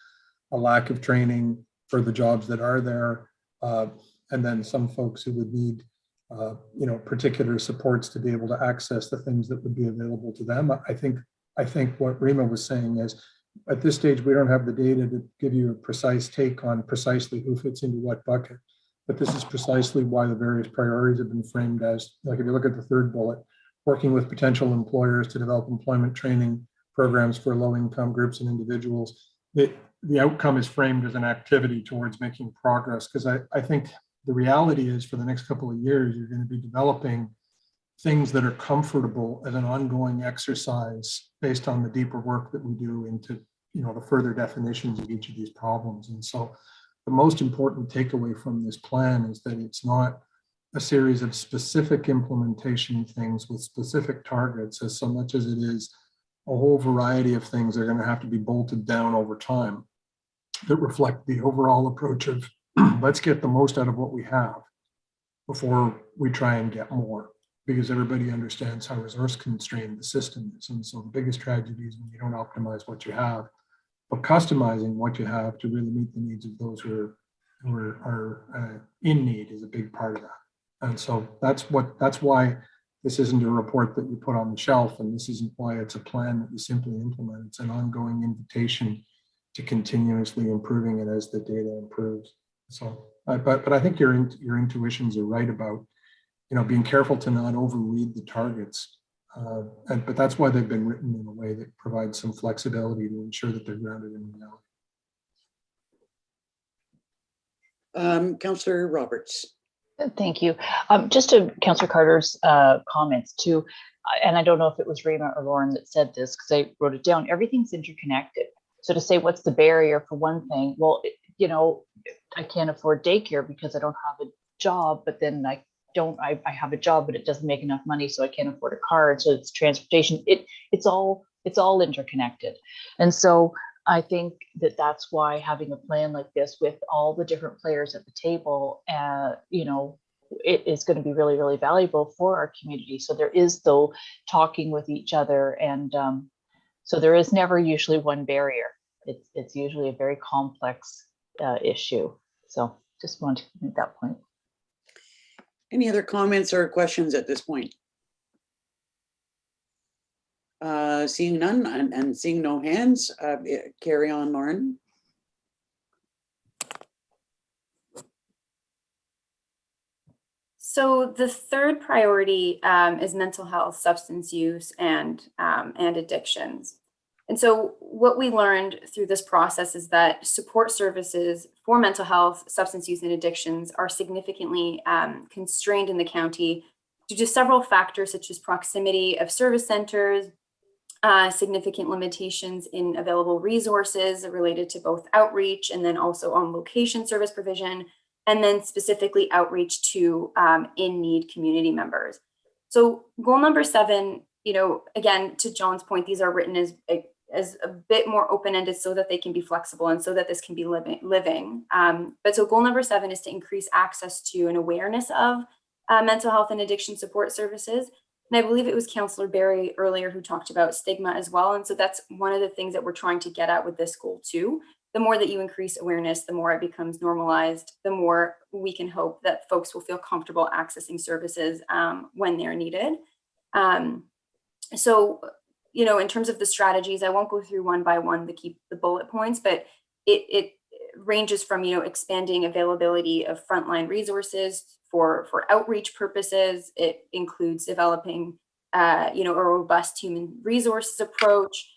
a lack of training for the jobs that are there, and then some folks who would need, particular supports to be able to access the things that would be available to them. I think what Rima was saying is, at this stage, we don't have the data to give you a precise take on precisely who fits into what bucket, but this is precisely why the various priorities have been framed as, like if you look at the third bullet, working with potential employers to develop employment training programs for low-income groups and individuals. The outcome is framed as an activity towards making progress, because I think the reality is for the next couple of years, you're going to be developing things that are comfortable as an ongoing exercise based on the deeper work that we do into, the further definitions of each of these problems. And so the most important takeaway from this plan is that it's not a series of specific implementation things with specific targets as so much as it is a whole variety of things that are going to have to be bolted down over time that reflect the overall approach of let's get the most out of what we have before we try and get more, because everybody understands how resource constrained the system is. And so the biggest tragedy is when you don't optimize what you have, but customizing what you have to really meet the needs of those who are in need is a big part of that. And so that's why this isn't a report that you put on the shelf, and this isn't why it's a plan that you simply implement. It's an ongoing invitation to continuously improving it as the data improves. So, but I think your intuitions are right about, being careful to not overread the targets. But that's why they've been written in a way that provides some flexibility to ensure that they're grounded in reality. Councillor Roberts. Thank you. Just to Councillor Carter's comments too, and I don't know if it was Rima or Lauren that said this because I wrote it down, everything's interconnected. So to say what's the barrier for one thing, well, you know, I can't afford daycare because I don't have a job, but then I have a job, but it doesn't make enough money, so I can't afford a car. And so it's transportation. It's all interconnected. And so I think that that's why having a plan like this with all the different players at the table, you know, it is going to be really, really valuable for our community. So there is though talking with each other, and so there is never usually one barrier. It's usually a very complex issue. So just wanted to make that point. Any other comments or questions at this point? Seeing none and seeing no hands, carry on, Lauren. So the third priority is mental health, substance use, and addictions. And so what we learned through this process is that support services for mental health, substance use, and addictions are significantly constrained in the county due to several factors such as proximity of service centers, significant limitations in available resources related to both outreach and then also on location service provision, and then specifically outreach to in-need community members. So goal number 7, you know, again, to John's point, these are written as a bit more open-ended so that they can be flexible and so that this can be living. But so goal number 7 is to increase access to and awareness of mental health and addiction support services. And I believe it was Councillor Barry earlier who talked about stigma as well. And so that's one of the things that we're trying to get at with this goal too. The more that you increase awareness, the more it becomes normalized, the more we can hope that folks will feel comfortable accessing services when they're needed. So, you know, in terms of the strategies, I won't go through one by one to keep the bullet points, but it ranges from, you know, expanding availability of frontline resources for outreach purposes. It includes developing, you know, a robust human resources approach,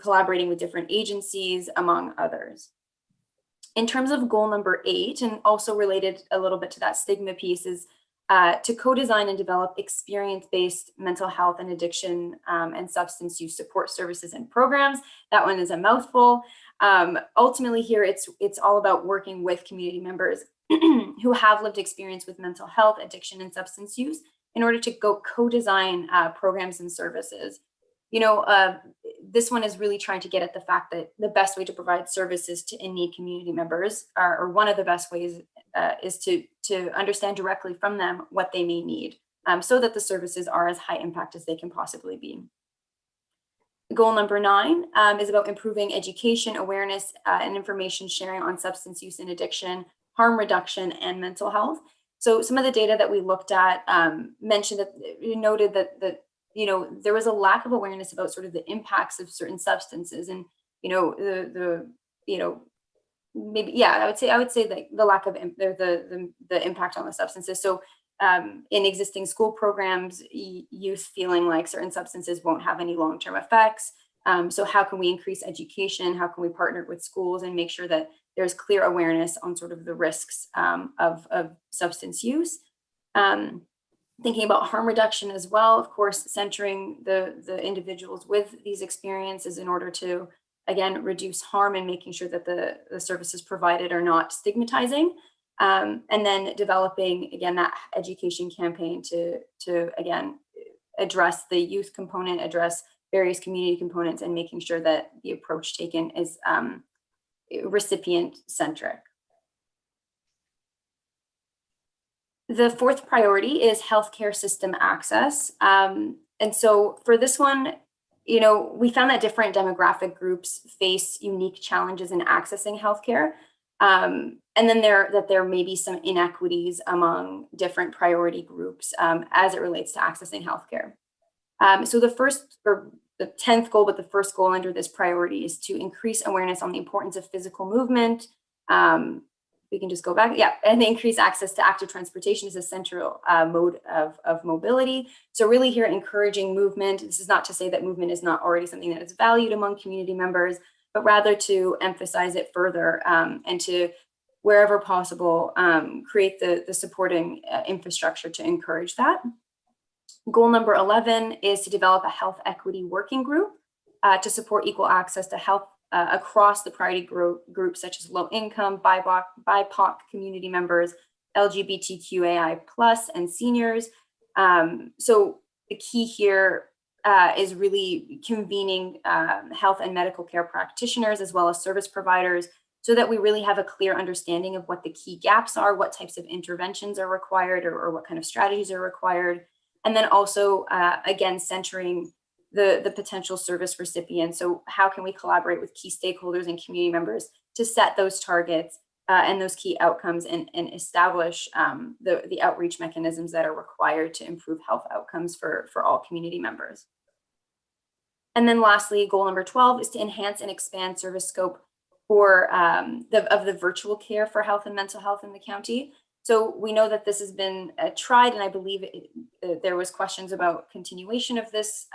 collaborating with different agencies, among others. In terms of goal number 8, and also related a little bit to that stigma piece, is to co-design and develop experience-based mental health and addiction and substance use support services and programs. That one is a mouthful. Ultimately here, it's all about working with community members who have lived experience with mental health, addiction, and substance use in order to go co-design programs and services. You know, this one is really trying to get at the fact that the best way to provide services to in-need community members, or one of the best ways, is to understand directly from them what they may need, so that the services are as high impact as they can possibly be. Goal number 9 is about improving education, awareness, and information sharing on substance use and addiction, harm reduction, and mental health. So some of the data that we looked at mentioned that, noted that you know, there was a lack of awareness about sort of the impacts of certain substances, and you know, you know, maybe, yeah, I would say like the lack of the impact on the substances. So in existing school programs, youth feeling like certain substances won't have any long-term effects. So how can we increase education? How can we partner with schools and make sure that there's clear awareness on sort of the risks of substance use? Thinking about harm reduction as well, of course, centering the individuals with these experiences in order to, again, reduce harm and making sure that the services provided are not stigmatizing. And then developing, again, that education campaign to again, address the youth component, address various community components, and making sure that the approach taken is recipient centric. The 4th priority is healthcare system access. And so for this one, you know, we found that different demographic groups face unique challenges in accessing healthcare. And then there may be some inequities among different priority groups as it relates to accessing healthcare. So the 10th goal, but the first goal under this priority is to increase awareness on the importance of physical movement. We can just go back, yeah, and increase access to active transportation is a central mode of mobility. So really here encouraging movement. This is not to say that movement is not already something that is valued among community members, but rather to emphasize it further and to, wherever possible, create the supporting infrastructure to encourage that. Goal number 11 is to develop a health equity working group to support equal access to health across the priority groups such as low income, BIPOC community members, LGBTQAI plus, and seniors. So the key here is really convening health and medical care practitioners as well as service providers, so that we really have a clear understanding of what the key gaps are, what types of interventions are required, or what kind of strategies are required. And then also, again, centering the potential service recipients. So how can we collaborate with key stakeholders and community members to set those targets and those key outcomes, and establish the outreach mechanisms that are required to improve health outcomes for all community members. And then lastly, goal number 12 is to enhance and expand service scope for the virtual care for health and mental health in the county. So we know that this has been tried, and I believe there was questions about continuation of this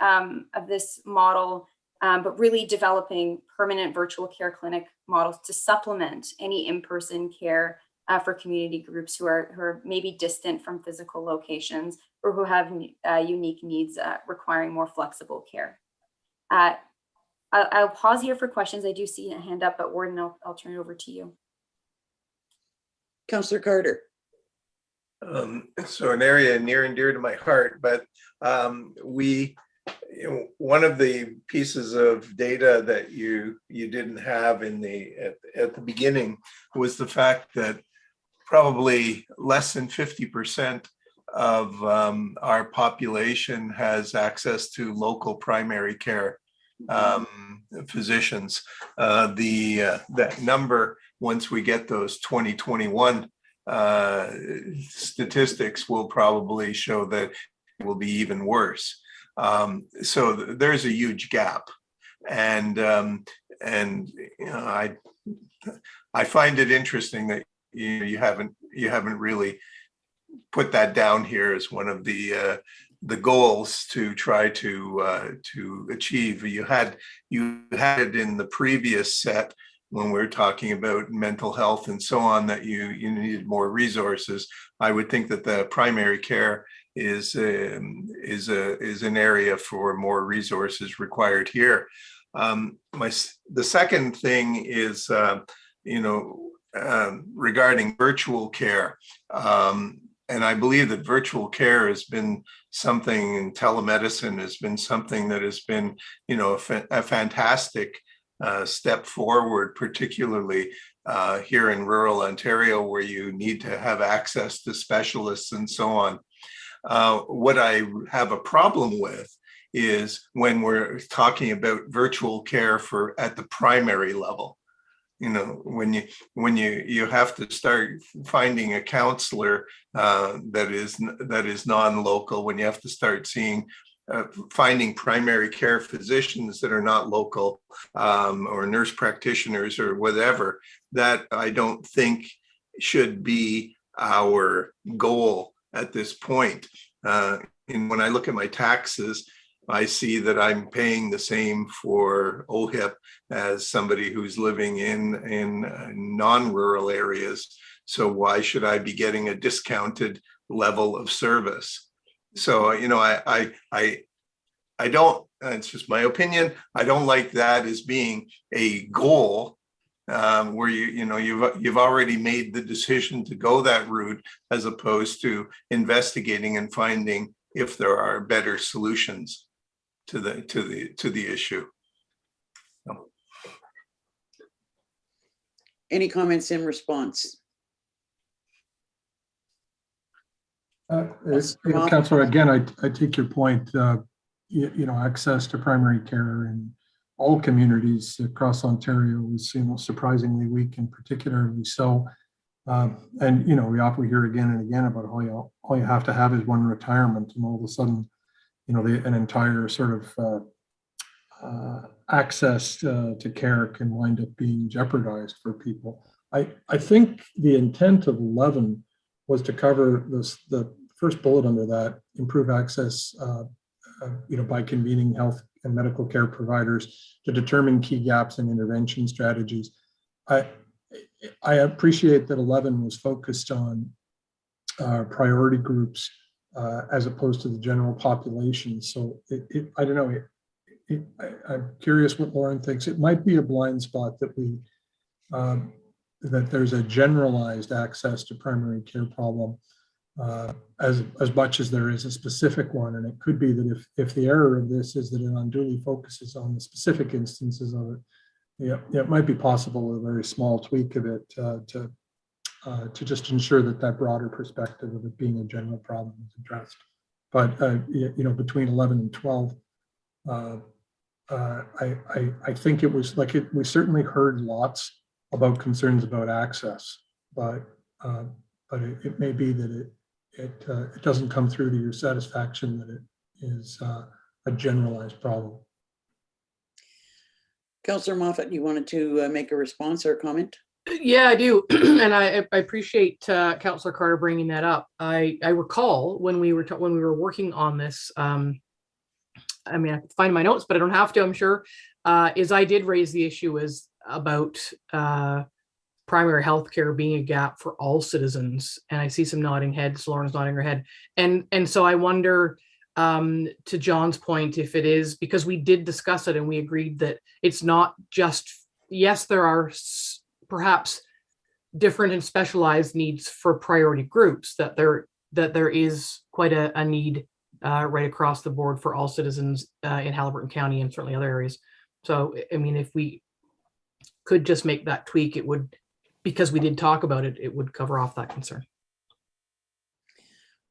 model, but really developing permanent virtual care clinic models to supplement any in-person care for community groups who are maybe distant from physical locations, or who have unique needs requiring more flexible care. I'll pause here for questions. I do see a hand up, but Warden, I'll turn it over to you. Councillor Carter. So an area near and dear to my heart, but one of the pieces of data that you didn't have at the beginning was the fact that probably less than 50% of our population has access to local primary care physicians. That number, once we get those 2021 statistics, will probably show that it will be even worse. So there's a huge gap, and I find it interesting that you haven't really put that down here as one of the goals to try to achieve. You had it in the previous set when we were talking about mental health and so on, that you needed more resources. I would think that the primary care is an area for more resources required here. The second thing is regarding virtual care. And I believe that virtual care has been something, and telemedicine has been something that has been, a fantastic step forward, particularly here in rural Ontario, where you need to have access to specialists and so on. What I have a problem with is when we're talking about virtual care at the primary level. When you have to start finding a counselor that is non-local, when you have to start finding primary care physicians that are not local, or nurse practitioners or whatever, that I don't think should be our goal at this point. And when I look at my taxes, I see that I'm paying the same for OHIP as somebody who's living in non-rural areas. So why should I be getting a discounted level of service? So, I don't, it's just my opinion, I don't like that as being a goal where you've already made the decision to go that route, as opposed to investigating and finding if there are better solutions to the issue. Any comments in response? Councillor, again, I take your point. Access to primary care in all communities across Ontario is surprisingly weak, and particularly so. And we often hear again and again about how all you have to have is one retirement, and all of a sudden, an entire sort of access to care can wind up being jeopardized for people. I think the intent of 11 was to cover the first bullet under that, improve access, by convening health and medical care providers to determine key gaps and intervention strategies. I appreciate that 11 was focused on priority groups as opposed to the general population. So I don't know, I'm curious what Lauren thinks. It might be a blind spot that that there's a generalized access to primary care problem as much as there is a specific one. And it could be that if the error of this is that it unduly focuses on the specific instances of it, it might be possible a very small tweak of it to just ensure that broader perspective of it being a general problem is addressed. But between 11 and 12, I think it was like we certainly heard lots about concerns about access, but it may be that it doesn't come through to your satisfaction that it is a generalized problem. Councillor Moffat, you wanted to make a response or a comment? Yeah, I do. And I appreciate Councillor Carter bringing that up. I recall when we were working on this, I mean, I can find my notes, but I don't have to, I'm sure, is I did raise the issue about primary health care being a gap for all citizens. And I see some nodding heads, Lauren's nodding her head. And so I wonder, to John's point, if it is, because we did discuss it and we agreed that it's not just, yes, there are perhaps different and specialized needs for priority groups, that there is quite a need right across the board for all citizens in Haliburton County and certainly other areas. So, I mean, if we could just make that tweak, it would, because we did talk about it, it would cover off that concern.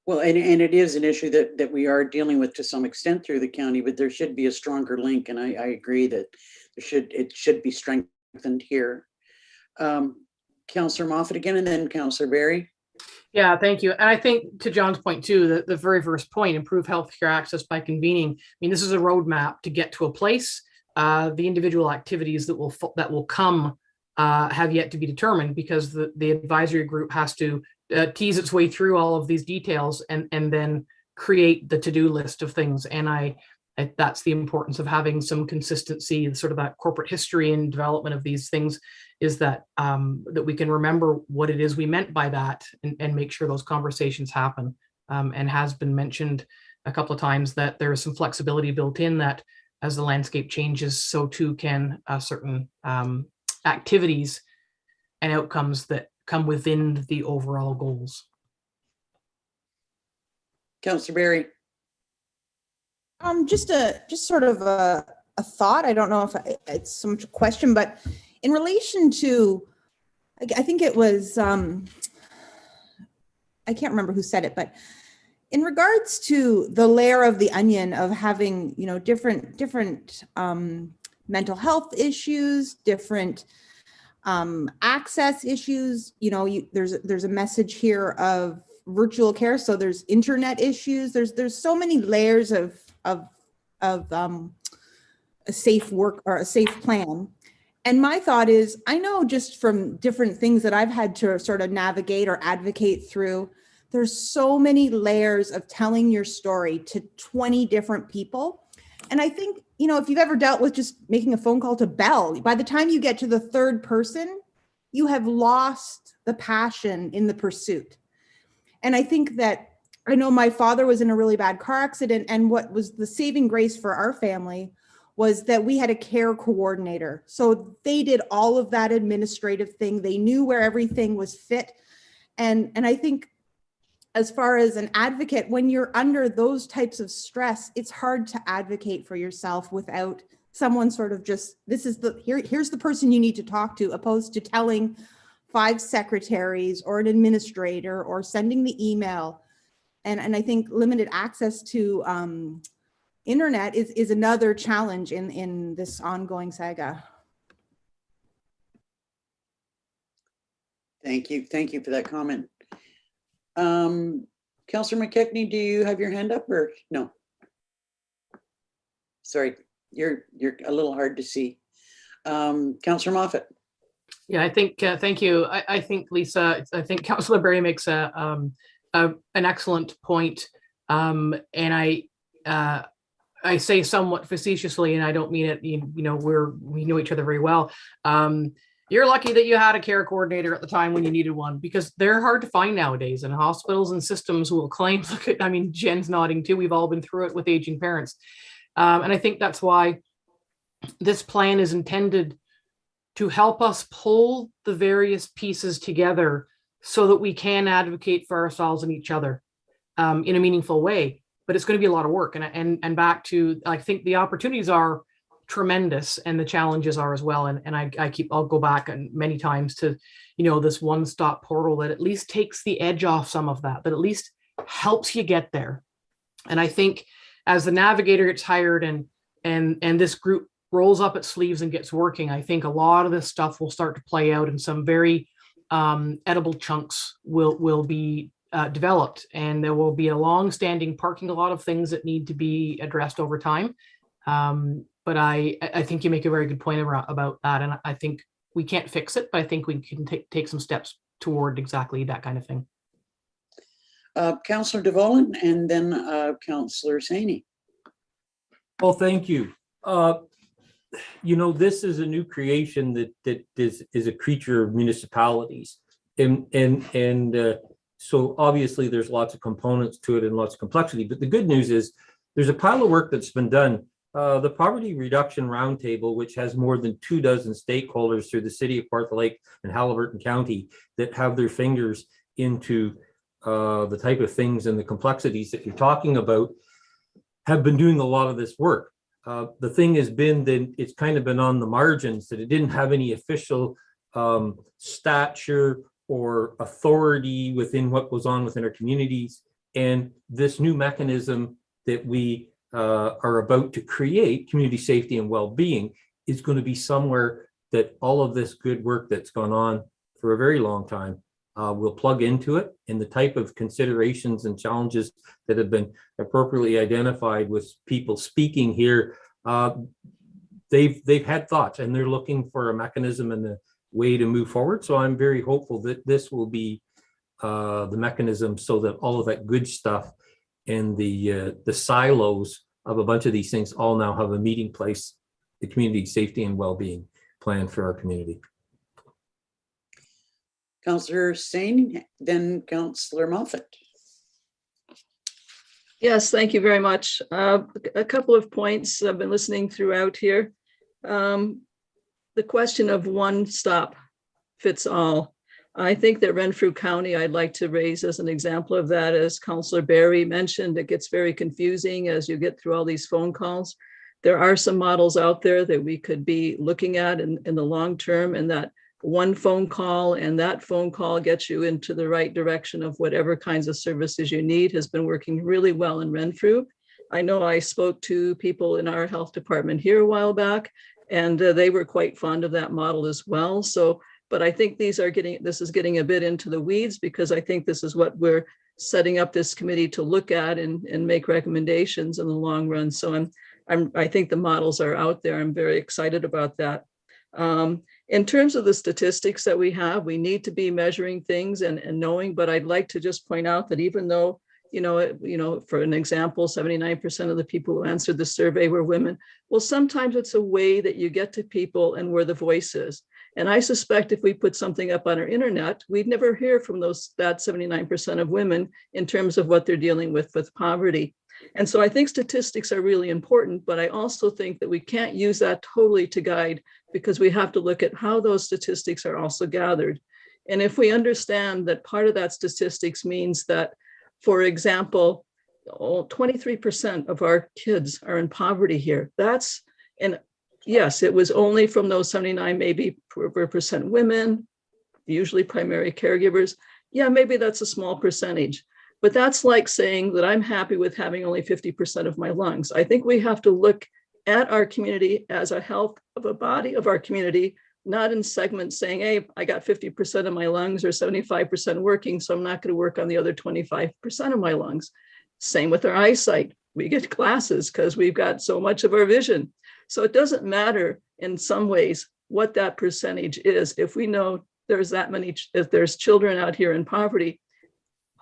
Well, and it is an issue that we are dealing with to some extent through the county, but there should be a stronger link. And I agree that it should be strengthened here. Councillor Moffat again, and then Councillor Berry. Yeah, thank you. And I think to John's point too, the very first point, improve healthcare access by convening. I mean, this is a roadmap to get to a place. The individual activities that will come have yet to be determined, because the advisory group has to tease its way through all of these details and then create the to-do list of things. And that's the importance of having some consistency, sort of that corporate history and development of these things, is that that we can remember what it is we meant by that and make sure those conversations happen. And has been mentioned a couple of times that there is some flexibility built in, that as the landscape changes, so too can certain activities and outcomes that come within the overall goals. Councillor Berry. Just sort of a thought. I don't know if it's so much a question, but in relation to, I think it was, I can't remember who said it, but in regards to the layer of the onion of having, different mental health issues, different access issues, there's a message here of virtual care. So there's internet issues. There's so many layers of a safe work or a safe plan. And my thought is, I know just from different things that I've had to sort of navigate or advocate through, there's so many layers of telling your story to 20 different people. And I think, if you've ever dealt with just making a phone call to Bell, by the time you get to the third person, you have lost the passion in the pursuit. And I think that, I know my father was in a really bad car accident, and what was the saving grace for our family was that we had a care coordinator. So they did all of that administrative thing. They knew where everything was fit. And I think as far as an advocate, when you're under those types of stress, it's hard to advocate for yourself without someone sort of just, here's the person you need to talk to, opposed to telling 5 secretaries or an administrator or sending the email. And I think limited access to internet is another challenge in this ongoing saga. Thank you for that comment. Councillor McKechnie, do you have your hand up or no? Sorry, you're a little hard to see. Councillor Moffat. Yeah, I think, thank you. I think, Lisa, I think Councillor Berry makes an excellent point. And I say somewhat facetiously, and I don't mean it, we know each other very well. You're lucky that you had a care coordinator at the time when you needed one, because they're hard to find nowadays, and hospitals and systems will claim, Jen's nodding too, we've all been through it with aging parents. And I think that's why this plan is intended to help us pull the various pieces together so that we can advocate for ourselves and each other in a meaningful way. But it's going to be a lot of work. And back to, I think the opportunities are tremendous and the challenges are as well. And I'll go back and many times to, this one-stop portal that at least takes the edge off some of that at least helps you get there. And I think as the navigator gets hired and this group rolls up its sleeves and gets working, I think a lot of this stuff will start to play out, and some very edible chunks will be developed, and there will be a long-standing parking lot of things that need to be addressed over time. But I think you make a very good point about that, and I think we can't fix it, but I think we can take some steps toward exactly that kind of thing. Councillor DeVolen and then Councillor Saney. Well, thank you. This is a new creation that is a creature of municipalities, and so obviously there's lots of components to it and lots of complexity. But the good news is there's a pile of work that's been done. The Poverty Reduction Roundtable, which has more than 24 stakeholders through the city of Kawartha Lake and Haliburton County that have their fingers into the type of things and the complexities that you're talking about, have been doing a lot of this work. The thing has been that it's kind of been on the margins, that it didn't have any official stature or authority within what goes on within our communities. And this new mechanism that we are about to create, community safety and well-being, is going to be somewhere that all of this good work that's gone on for a very long time will plug into it, and the type of considerations and challenges that have been appropriately identified with people speaking here. They've had thoughts, and they're looking for a mechanism and a way to move forward. So I'm very hopeful that this will be the mechanism so that all of that good stuff and the silos of a bunch of these things all now have a meeting place, the community safety and well-being plan for our community. Councillor Sane, then Councillor Moffat. Yes, thank you very much. A couple of points I've been listening throughout here. The question of one stop fits all. I think that Renfrew County, I'd like to raise as an example of that. As Councillor Barry mentioned, it gets very confusing as you get through all these phone calls. There are some models out there that we could be looking at in the long term, and that one phone call and that phone call gets you into the right direction of whatever kinds of services you need has been working really well in Renfrew. I know I spoke to people in our health department here a while back, and they were quite fond of that model as well. So, but I think this is getting a bit into the weeds, because I think this is what we're setting up this committee to look at and make recommendations in the long run. So I think the models are out there. I'm very excited about that. In terms of the statistics that we have, we need to be measuring things and knowing, but I'd like to just point out that even though, for an example, 79% of the people who answered the survey were women. Well, sometimes it's a way that you get to people and where the voice is. And I suspect if we put something up on our internet, we'd never hear from that 79% of women in terms of what they're dealing with poverty. And so I think statistics are really important, but I also think that we can't use that totally to guide, because we have to look at how those statistics are also gathered. And if we understand that part of that statistics means that, for example, 23% of our kids are in poverty here. And yes, it was only from those 79, maybe percent women, usually primary caregivers. Yeah, maybe that's a small percentage. But that's like saying that I'm happy with having only 50% of my lungs. I think we have to look at our community as a health of a body of our community, not in segments saying, hey, I got 50% of my lungs or 75% working, so I'm not going to work on the other 25% of my lungs. Same with our eyesight. We get glasses because we've got so much of our vision. So it doesn't matter in some ways what that percentage is. If we know there's that many, if there's children out here in poverty,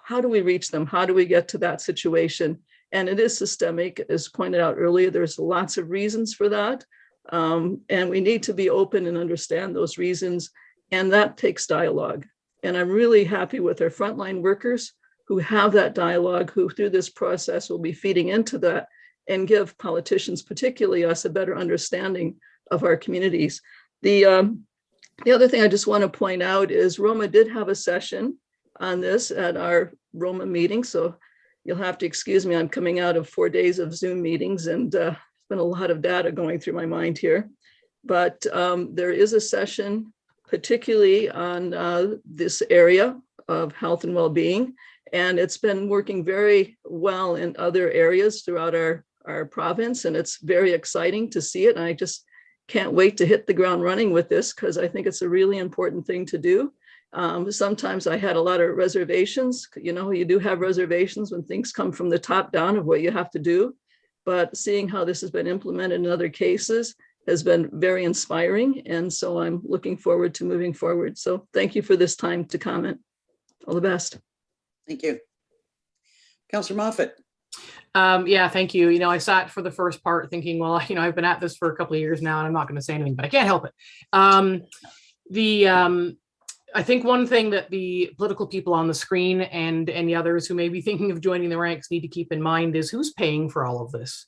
how do we reach them? How do we get to that situation? And it is systemic, as pointed out earlier. There's lots of reasons for that. And we need to be open and understand those reasons. And that takes dialogue. And I'm really happy with our frontline workers who have that dialogue, who through this process will be feeding into that and give politicians, particularly us, a better understanding of our communities. The other thing I just want to point out is Roma did have a session on this at our Roma meeting. So you'll have to excuse me. I'm coming out of 4 days of Zoom meetings, and there's been a lot of data going through my mind here. But there is a session particularly on this area of health and well-being. And it's been working very well in other areas throughout our province. And it's very exciting to see it. And I just can't wait to hit the ground running with this, because I think it's a really important thing to do. Sometimes I had a lot of reservations. You know, you do have reservations when things come from the top down of what you have to do. But seeing how this has been implemented in other cases has been very inspiring. And so I'm looking forward to moving forward. So thank you for this time to comment. All the best. Thank you. Councillor Moffat. Yeah, thank you. You know, I sat for the first part thinking, well, you know, I've been at this for a couple of years now and I'm not going to say anything, but I can't help it. I think one thing that the political people on the screen and the others who may be thinking of joining the ranks need to keep in mind is who's paying for all of this.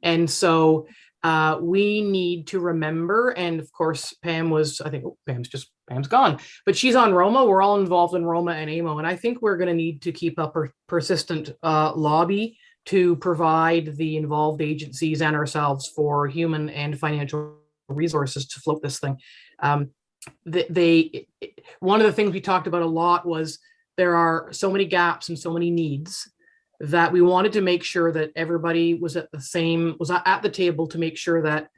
And so we need to remember, and of course, Pam was, I think, Pam's gone, but she's on Roma. We're all involved in Roma and AMO. And I think we're going to need to keep up a persistent lobby to provide the involved agencies and ourselves for human and financial resources to float this thing. One of the things we talked about a lot was there are so many gaps and so many needs that we wanted to make sure that everybody was at the table to make sure that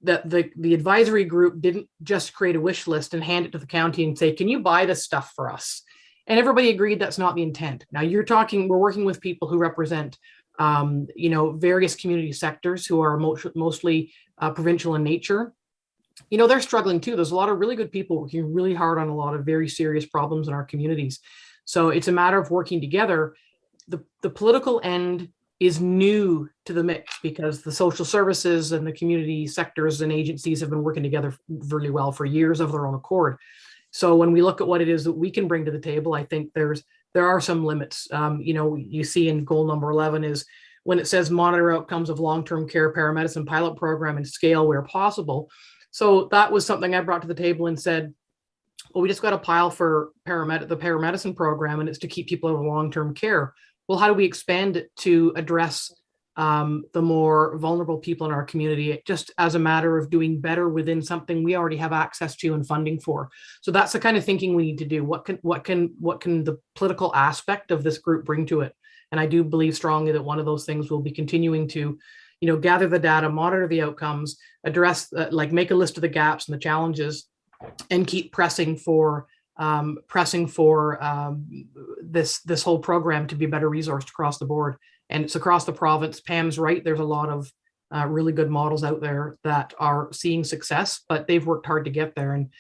the advisory group didn't just create a wish list and hand it to the county and say, can you buy this stuff for us? And everybody agreed that's not the intent. Now we're working with people who represent you know, various community sectors who are mostly provincial in nature. You know, they're struggling too. There's a lot of really good people working really hard on a lot of very serious problems in our communities. So it's a matter of working together. The political end is new to the mix because the social services and the community sectors and agencies have been working together really well for years of their own accord. So when we look at what it is that we can bring to the table, I think there are some limits. You know, you see in goal number 11 is when it says monitor outcomes of long-term care paramedicine pilot program and scale where possible. So that was something I brought to the table and said, well, we just got a pile for the paramedicine program, and it's to keep people in long-term care. Well, how do we expand it to address the more vulnerable people in our community, just as a matter of doing better within something we already have access to and funding for? So that's the kind of thinking we need to do. What can the political aspect of this group bring to it? And I do believe strongly that one of those things will be continuing to, you know, gather the data, monitor the outcomes, address, make a list of the gaps and the challenges, and keep pressing for this whole program to be better resourced across the board. And it's across the province. Pam's right. There's a lot of really good models out there that are seeing success, but they've worked hard to get there. And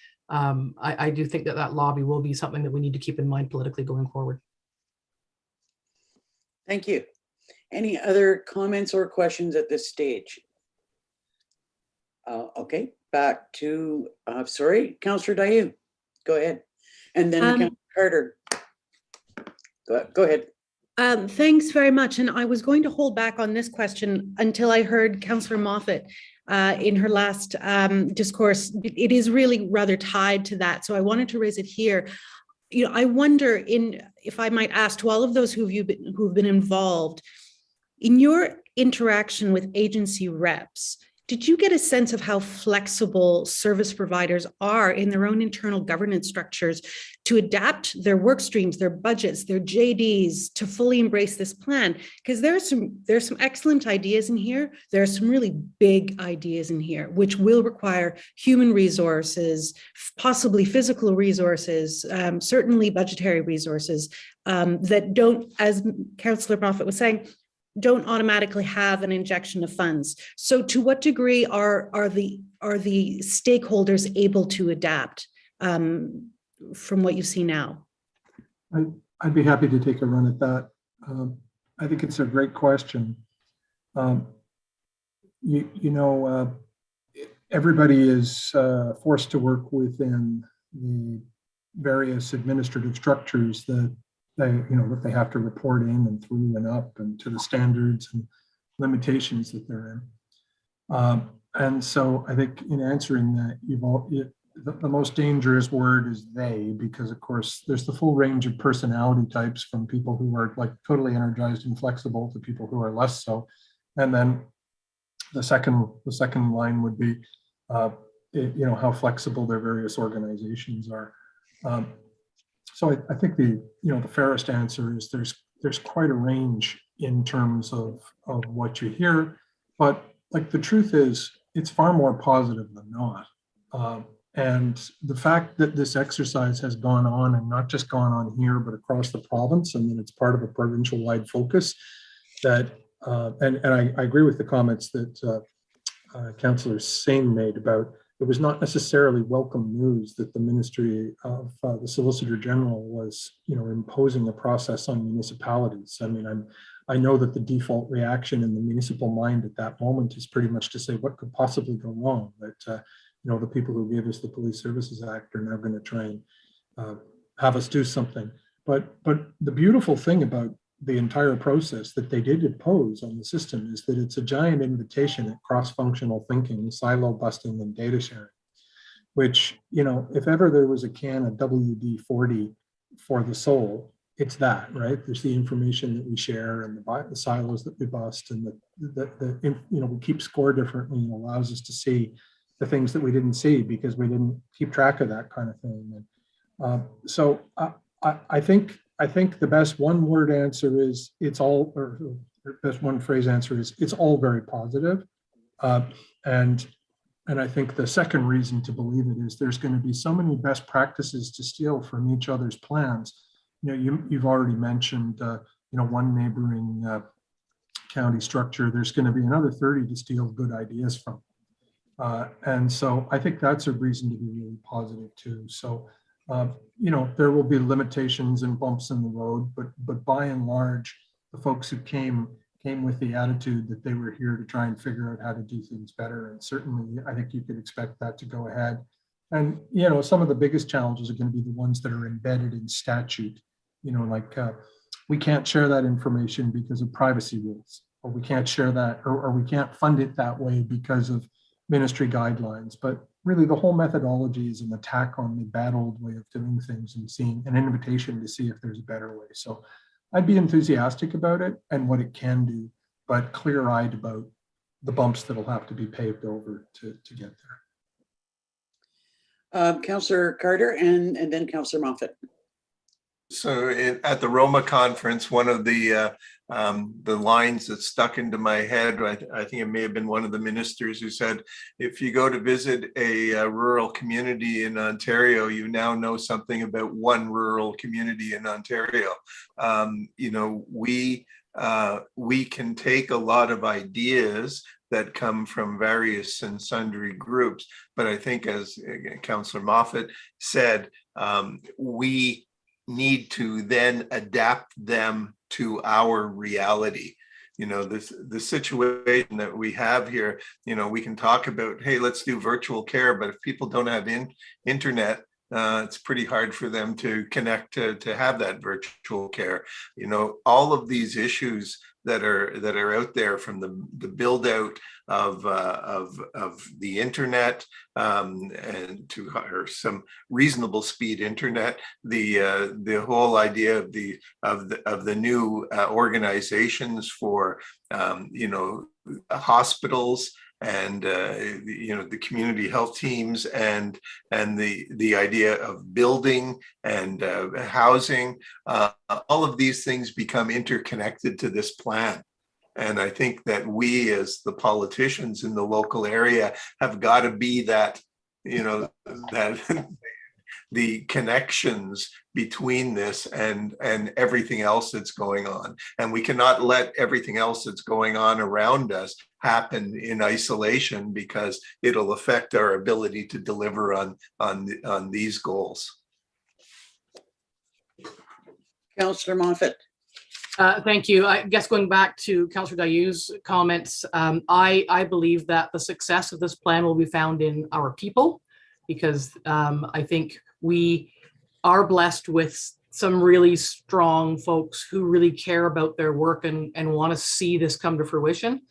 I do think that lobby will be something that we need to keep in mind politically going forward. Thank you. Any other comments or questions at this stage? Okay, back to, sorry, Councillor Dayu, go ahead. And then Councillor Carter. Go ahead. Thanks very much. And I was going to hold back on this question until I heard Councillor Moffat in her last discourse. It is really rather tied to that. So I wanted to raise it here. You know, I wonder if I might ask to all of those who've been involved, in your interaction with agency reps, did you get a sense of how flexible service providers are in their own internal governance structures to adapt their work streams, their budgets, their JDs to fully embrace this plan? Because there's some excellent ideas in here. There are some really big ideas in here, which will require human resources, possibly physical resources, certainly budgetary resources that don't, as Councillor Moffat was saying, don't automatically have an injection of funds. So to what degree are the stakeholders able to adapt from what you see now? I'd be happy to take a run at that. I think it's a great question. Everybody is forced to work within the various administrative structures that they have to report in and through and up and to the standards. And limitations that they're in. And so I think in answering that, the most dangerous word is they, because of course there's the full range of personality types, from people who are like totally energized and flexible to people who are less so. And then the second line would be, how flexible their various organizations are. So I think the fairest answer is there's quite a range in terms of what you hear, but like the truth is it's far more positive than not. And the fact that this exercise has gone on, and not just gone on here, but across the province, and then it's part of a provincial-wide focus, that and I agree with the comments that Councillor Singh made about it was not necessarily welcome news that the Ministry of the Solicitor General was, imposing a process on municipalities. I mean, I know that the default reaction in the municipal mind at that moment is pretty much to say, what could possibly go wrong? That the people who gave us the Police Services Act are now going to try and have us do something. But the beautiful thing about the entire process that they did impose on the system is that it's a giant invitation at cross-functional thinking, silo busting, and data sharing, which, if ever there was a can of WD-40 for the soul, it's that, right? There's the information that we share, and the silos that we bust, and we keep score differently, and allows us to see the things that we didn't see because we didn't keep track of that kind of thing. And so I think the best one-word answer is it's all, or best one-phrase answer is it's all very positive. And I think the second reason to believe it is there's going to be so many best practices to steal from each other's plans. You've already mentioned, one neighboring county structure. There's going to be another 30 to steal good ideas from. And so I think that's a reason to be really positive too. So, there will be limitations and bumps in the road, but by and large, the folks who came with the attitude that they were here to try and figure out how to do things better. And certainly, I think you could expect that to go ahead. And, some of the biggest challenges are going to be the ones that are embedded in statute, we can't share that information because of privacy rules, or we can't share that, or we can't fund it that way because of ministry guidelines. But really the whole methodology is an attack on the bad old way of doing things and seeing an invitation to see if there's a better way. So I'd be enthusiastic about it and what it can do, but clear-eyed about the bumps that'll have to be paved over to get there. Councillor Carter and then Councillor Moffat. So at the Roma conference, one of the lines that stuck into my head, I think it may have been one of the ministers who said, if you go to visit a rural community in Ontario, you now know something about one rural community in Ontario. We can take a lot of ideas that come from various and sundry groups, but I think, as Councillor Moffat said, we need to then adapt them to our reality. The situation that we have here, we can talk about, hey, let's do virtual care, but if people don't have internet, it's pretty hard for them to connect to have that virtual care. All of these issues that are out there, from the build out of the internet and to some reasonable speed internet, the whole idea of the new organizations for hospitals and the community health teams and the idea of building and housing, all of these things become interconnected to this plan. And I think that we, as the politicians in the local area, have got to be that, that the connections between this and everything else that's going on. And we cannot let everything else that's going on around us happen in isolation, because it'll affect our ability to deliver on these goals. Councillor Moffat. Thank you. I guess going back to Councillor Dayou's comments, I believe that the success of this plan will be found in our people, because I think we are blessed with some really strong folks who really care about their work and want to see this come to fruition.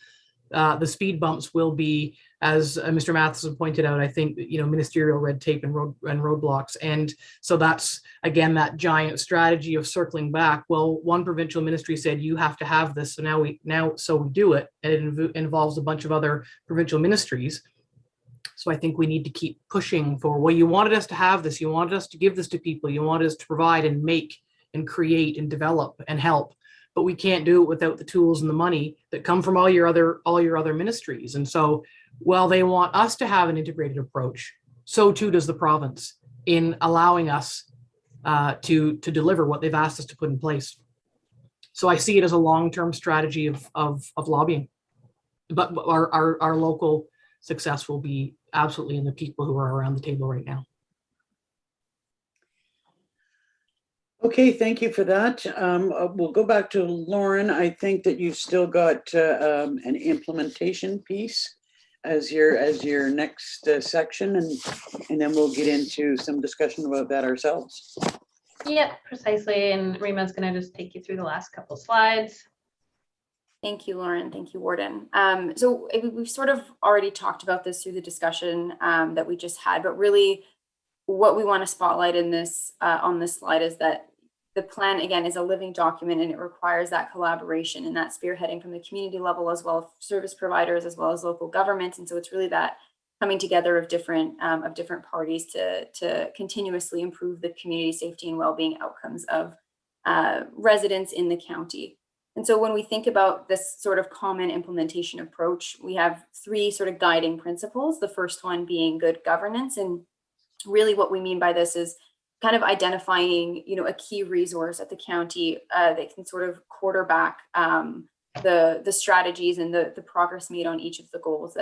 The speed bumps will be, as Mr. Matheson pointed out, I think, ministerial red tape and roadblocks. And so that's, again, that giant strategy of circling back. Well, one provincial ministry said, you have to have this. So now we do it. And it involves a bunch of other provincial ministries. So I think we need to keep pushing for, well, you wanted us to have this. You wanted us to give this to people. You wanted us to provide and make and create and develop and help. But we can't do it without the tools and the money that come from all your other ministries. And so, while they want us to have an integrated approach, so too does the province in allowing us to deliver what they've asked us to put in place. So I see it as a long-term strategy of lobbying. But our local success will be absolutely in the people who are around the table right now. Okay, thank you for that. We'll go back to Lauren. I think that you've still got an implementation piece as your next section, and then we'll get into some discussion about that ourselves. Yeah, precisely. And Rima's going to just take you through the last couple slides. Thank you, Lauren. Thank you, Warden. So we've sort of already talked about this through the discussion that we just had, but really what we want to spotlight in this on this slide is that the plan, again, is a living document, and it requires that collaboration and that spearheading from the community level, as well as service providers, as well as local government. And so it's really that coming together of different parties to continuously improve the community safety and well-being outcomes of residents in the county. And so when we think about this sort of common implementation approach, we have three sort of guiding principles. The first one being good governance. And really what we mean by this is kind of identifying, a key resource at the county that can sort of quarterback the strategies and the progress made on each of the goals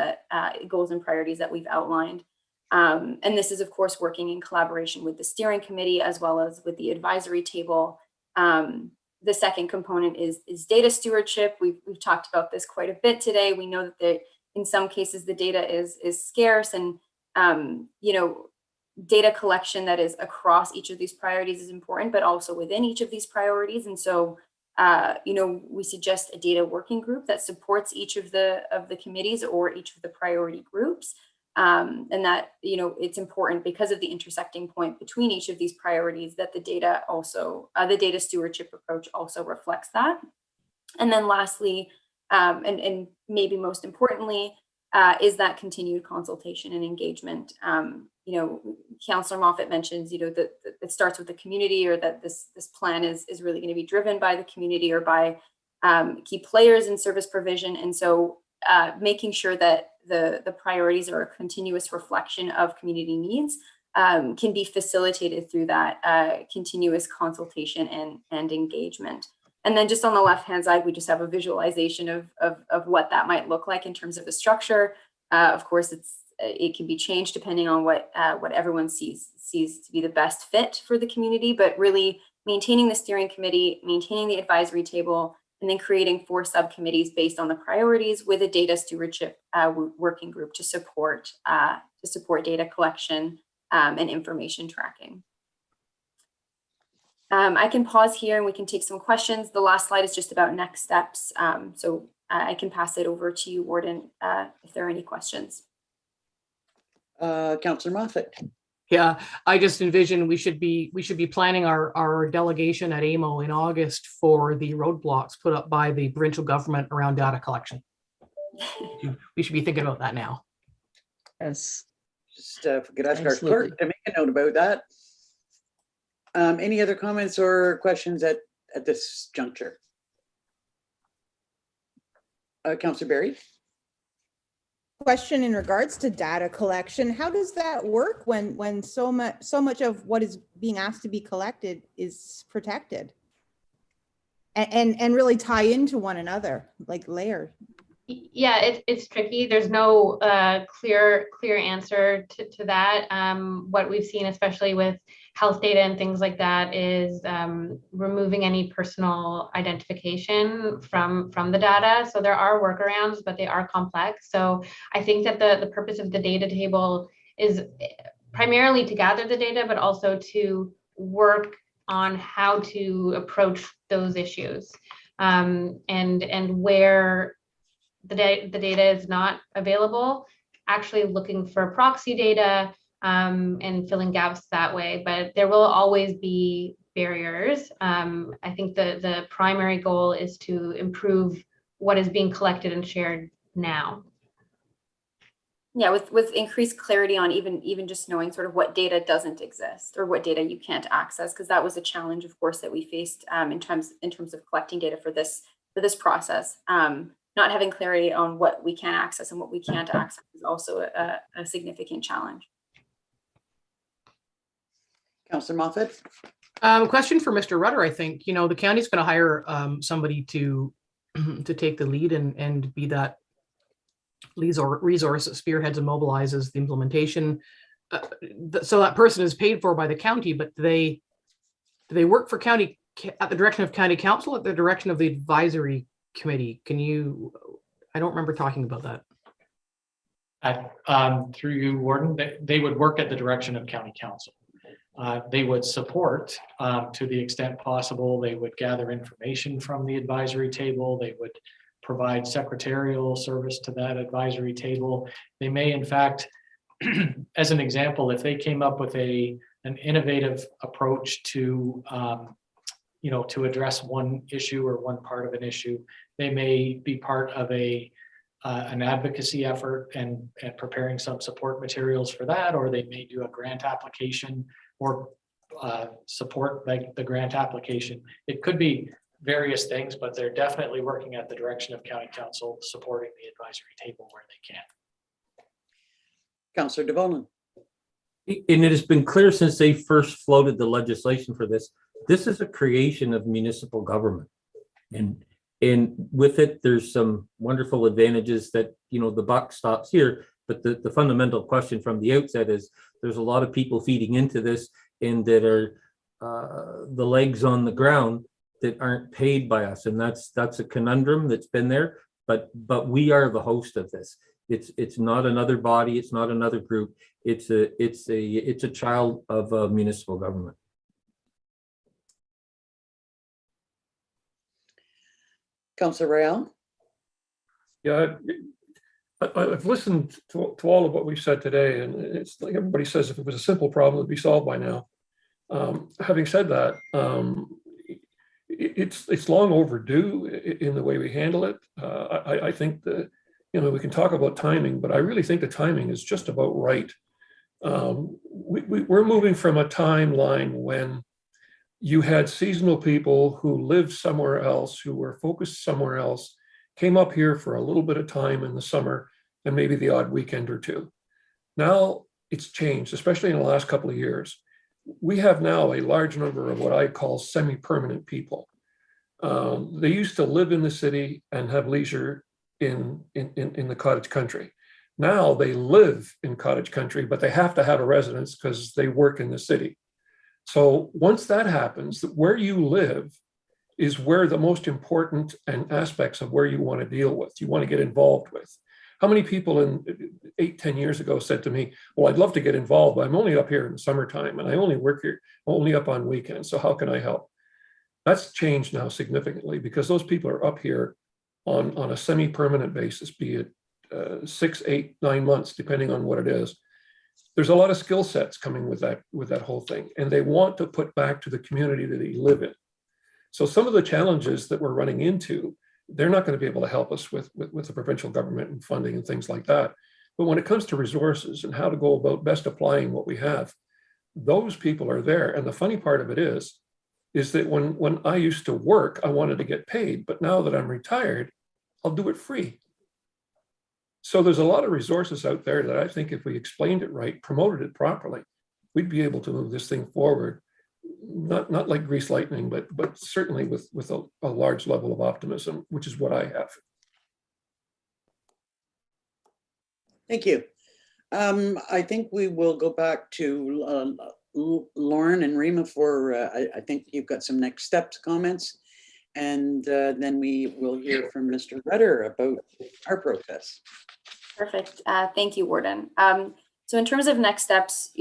and priorities that we've outlined. And this is, of course, working in collaboration with the steering committee as well as with the advisory table. The second component is data stewardship. We've talked about this quite a bit today. We know that in some cases the data is scarce, and data collection that is across each of these priorities is important, but also within each of these priorities. And so, we suggest a data working group that supports each of the committees or each of the priority groups. And that, it's important because of the intersecting point between each of these priorities that the data stewardship approach also reflects that. And then lastly, and maybe most importantly, is that continued consultation and engagement. Councillor Moffat mentions, that it starts with the community, or that this plan is really going to be driven by the community or by key players in service provision. And so making sure that the priorities are a continuous reflection of community needs can be facilitated through that continuous consultation and engagement. And then just on the left-hand side, we just have a visualization of what that might look like in terms of the structure. Of course, it can be changed depending on what everyone sees to be the best fit for the community, but really maintaining the steering committee, maintaining the advisory table, and then creating 4 subcommittees based on the priorities with a data stewardship working group to support data collection and information tracking. I can pause here and we can take some questions. The last slide is just about next steps. So I can pass it over to you, Warden, if there are any questions. Councillor Moffat. Yeah, I just envision we should be planning our delegation at AMO in August for the roadblocks put up by the provincial government around data collection. We should be thinking about that now. Yes. Just if we could ask our clerk to make a note about that. Any other comments or questions at this juncture? Councillor Berry. Question in regards to data collection. How does that work when so much of what is being asked to be collected is protected and really tie into one another, like layer? Yeah, it's tricky. There's no clear answer to that. What we've seen, especially with health data and things like that, is removing any personal identification from the data. So there are workarounds, but they are complex. So I think that the purpose of the data table is primarily to gather the data, but also to work on how to approach those issues. And where the data is not available, actually looking for proxy data and filling gaps that way. But there will always be barriers. I think the primary goal is to improve what is being collected and shared now. Yeah, with increased clarity on even just knowing sort of what data doesn't exist or what data you can't access, because that was a challenge, of course, that we faced in terms of collecting data for this process. Not having clarity on what we can access and what we can't access is also a significant challenge. Councillor Moffat? Question for Mr. Rutter. I think, the county's going to hire somebody to take the lead and be that resource that spearheads and mobilizes the implementation. So that person is paid for by the county, but do they work for county at the direction of county council, at the direction of the advisory committee? I don't remember talking about that. Through you, Warden, they would work at the direction of county council. They would support to the extent possible. They would gather information from the advisory table. They would provide secretarial service to that advisory table. They may, in fact, as an example, if they came up with an innovative approach to to address one issue or one part of an issue, they may be part of an advocacy effort and preparing some support materials for that, or they may do a grant application or support the grant application. It could be various things, but they're definitely working at the direction of county council, supporting the advisory table where they can. Councillor DeVolen. And it has been clear since they first floated the legislation for this, this is a creation of municipal government. And with it, there's some wonderful advantages that, the buck stops here. But the fundamental question from the outset is there's a lot of people feeding into this and that are the legs on the ground that aren't paid by us. And that's a conundrum that's been there, but we are the host of this. It's not another body. It's not another group. It's a child of municipal government. Councillor Royale? Yeah, I've listened to all of what we've said today, and it's like everybody says if it was a simple problem, it'd be solved by now. Having said that, it's long overdue in the way we handle it. I think that, we can talk about timing, but I really think the timing is just about right. We're moving from a timeline when you had seasonal people who lived somewhere else, who were focused somewhere else, came up here for a little bit of time in the summer and maybe the odd weekend or two. Now it's changed, especially in the last couple of years. We have now a large number of what I call semi-permanent people. They used to live in the city and have leisure in the cottage country. Now they live in cottage country, but they have to have a residence because they work in the city. So once that happens, where you live is where the most important aspects of where you want to deal with, you want to get involved with. How many people 8-10 years ago said to me, well, I'd love to get involved, but I'm only up here in the summertime and I only work here, only up on weekends. So how can I help? That's changed now significantly because those people are up here on a semi-permanent basis, be it 6, 8, 9 months, depending on what it is. There's a lot of skill sets coming with that whole thing, and they want to put back to the community that they live in. So some of the challenges that we're running into, they're not going to be able to help us with the provincial government and funding and things like that. But when it comes to resources and how to go about best applying what we have, those people are there. And the funny part of it is that when I used to work, I wanted to get paid, but now that I'm retired, I'll do it free. So there's a lot of resources out there that I think if we explained it right, promoted it properly, we'd be able to move this thing forward, not like grease lightning, but certainly with a large level of optimism, which is what I have. Thank you. I think we will go back to Lauren and Rima for, I think you've got some next steps comments, and then we will hear from Mr. Rutter about our process. Perfect. Thank you, Warden. So in terms of next steps,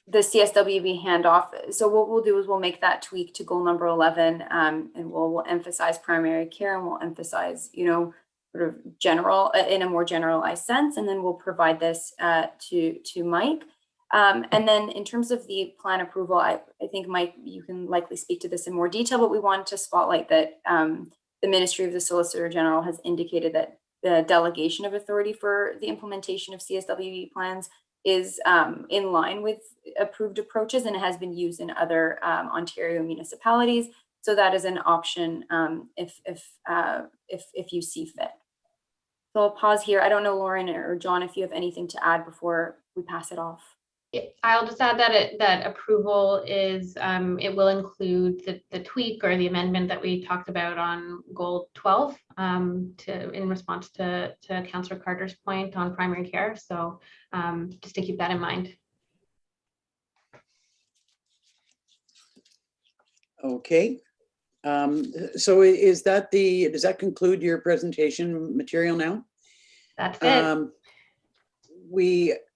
the CSWB handoff. So what we'll do is we'll make that tweak to goal number 11, and we'll emphasize primary care, and we'll emphasize, sort of general, in a more generalized sense, and then we'll provide this to Mike. And then in terms of the plan approval, I think, Mike, you can likely speak to this in more detail, but we wanted to spotlight that the Ministry of the Solicitor General has indicated that the delegation of authority for the implementation of CSWB plans is in line with approved approaches, and it has been used in other Ontario municipalities. So that is an option if you see fit. So I'll pause here. I don't know, Lauren or John, if you have anything to add before we pass it off. I'll just add that that approval is, it will include the tweak or the amendment that we talked about on goal 12 in response to Councillor Carter's point on primary care. So just to keep that in mind. Okay. So does that conclude your presentation material now? That's it.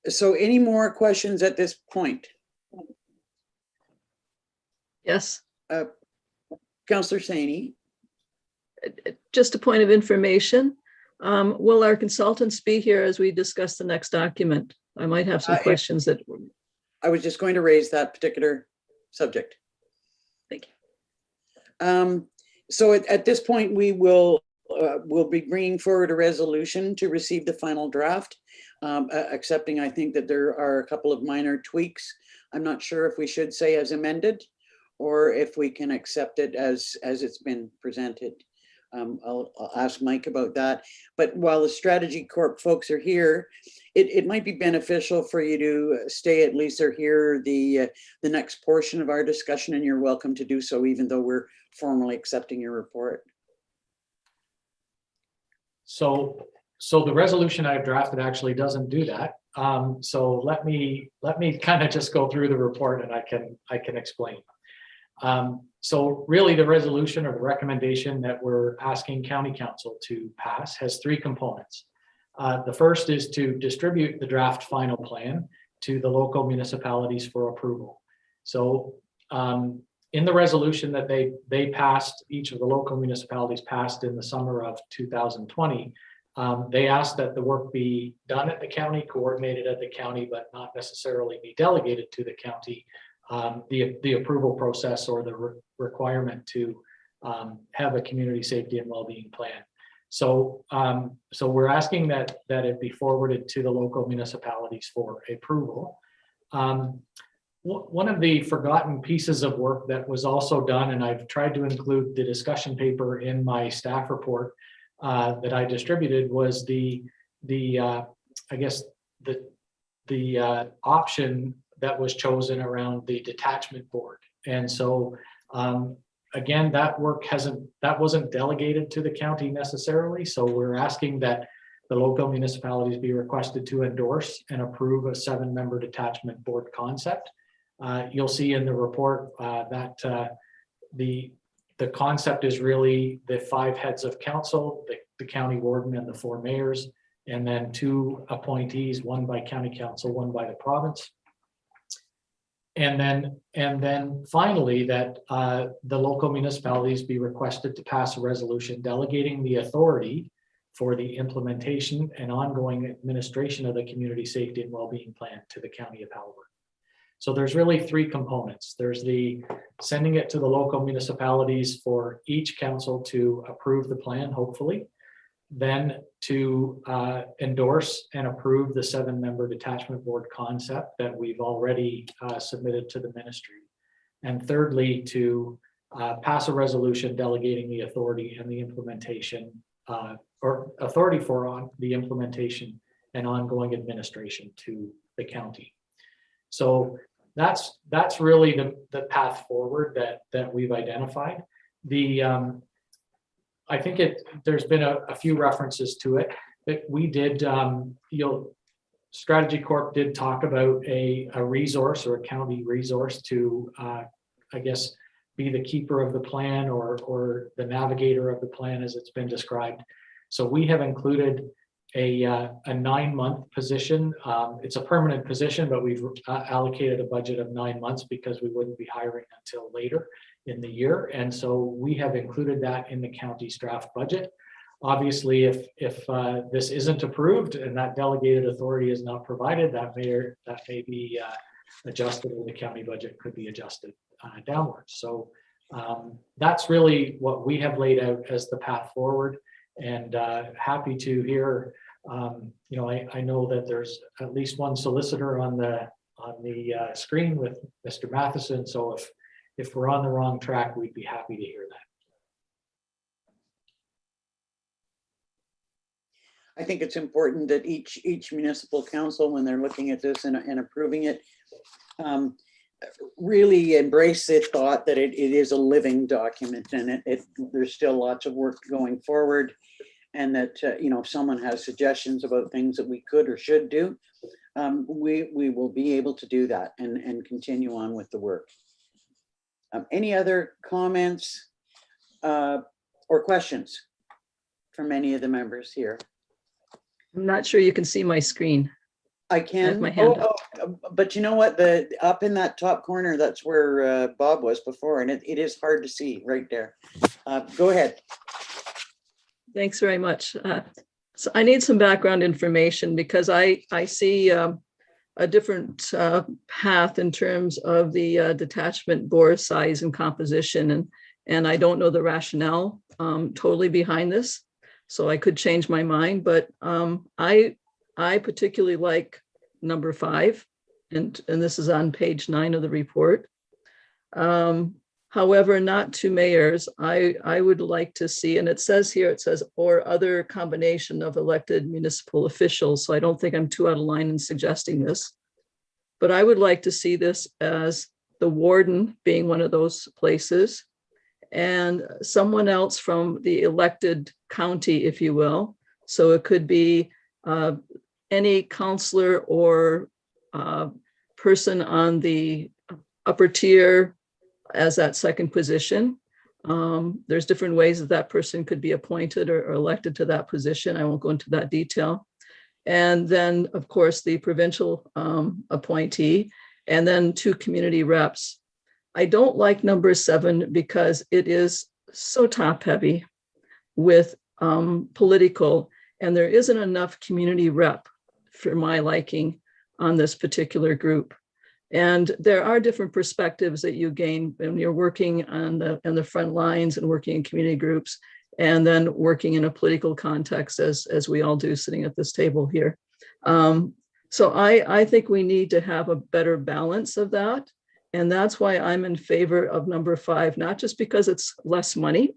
So any more questions at this point? Yes. Councillor Saini. Just a point of information. Will our consultants be here as we discuss the next document? I might have some questions that. I was just going to raise that particular subject. Thank you. So at this point, we'll be bringing forward a resolution to receive the final draft, accepting, I think, that there are a couple of minor tweaks. I'm not sure if we should say as amended or if we can accept it as it's been presented. I'll ask Mike about that. But while the Strategy Corp folks are here, it might be beneficial for you to stay at least or hear the next portion of our discussion, and you're welcome to do so, even though we're formally accepting your report. So the resolution I've drafted actually doesn't do that. So let me kind of just go through the report, and I can explain. So really the resolution or the recommendation that we're asking County Council to pass has three components. The first is to distribute the draft final plan to the local municipalities for approval. So in the resolution that they passed, each of the local municipalities passed in the summer of 2020, they asked that the work be done at the county, coordinated at the county, but not necessarily be delegated to the county. The approval process or the requirement to have a community safety and well-being plan. So we're asking that it be forwarded to the local municipalities for approval. One of the forgotten pieces of work that was also done, and I've tried to include the discussion paper in my staff report that I distributed, was the option that was chosen around the detachment board. And so again, that work wasn't delegated to the county necessarily. So we're asking that the local municipalities be requested to endorse and approve a 7-member detachment board concept. You'll see in the report that the concept is really the 5 heads of council, the county warden and the 4 mayors, and then 2 appointees, 1 by county council, 1 by the province. And then finally that the local municipalities be requested to pass a resolution delegating the authority for the implementation and ongoing administration of the community safety and well-being plan to the county of Haliburton. So there's really 3 components. There's the sending it to the local municipalities for each council to approve the plan, hopefully, then to endorse and approve the 7-member detachment board concept that we've already submitted to the ministry. And thirdly, to pass a resolution delegating the authority and the implementation or authority for the implementation and ongoing administration to the county. So that's really the path forward that we've identified. I think there's been a few references to it that we did. Strategy Corp did talk about a resource or a county resource to, I guess, be the keeper of the plan or the navigator of the plan as it's been described. So we have included a 9-month position. It's a permanent position, but we've allocated a budget of 9 months because we wouldn't be hiring until later in the year. And so we have included that in the county's draft budget. Obviously, if this isn't approved and that delegated authority is not provided, that may be adjusted, or the county budget could be adjusted downwards. So that's really what we have laid out as the path forward, and happy to hear. I know that there's at least one solicitor on the screen with Mr. Matheson. So if we're on the wrong track, we'd be happy to hear that. I think it's important that each municipal council, when they're looking at this and approving it, really embrace the thought that it is a living document, and there's still lots of work going forward, and that if someone has suggestions about things that we could or should do, we will be able to do that and continue on with the work. Any other comments or questions from any of the members here? I'm not sure you can see my screen. I can. my hand up. But you know what? Up in that top corner, that's where Bob was before, and it is hard to see right there. Go ahead. Thanks very much. So I need some background information because I see a different path in terms of the detachment board size and composition, and I don't know the rationale totally behind this. So I could change my mind, but I particularly like number 5, and this is on page 9 of the report. However, not 2 mayors. I would like to see, and it says or other combination of elected municipal officials. So I don't think I'm too out of line in suggesting this, but I would like to see this as the warden being one of those places, and someone else from the elected county, if you will. So it could be any counselor or person on the upper tier as that second position. There's different ways that person could be appointed or elected to that position. I won't go into that detail. And then, of course, the provincial appointee, and then 2 community reps. I don't like number 7 because it is so top heavy with political, and there isn't enough community rep for my liking on this particular group. And there are different perspectives that you gain when you're working on the front lines and working in community groups, and then working in a political context, as we all do sitting at this table here. So I think we need to have a better balance of that. And that's why I'm in favor of number 5, not just because it's less money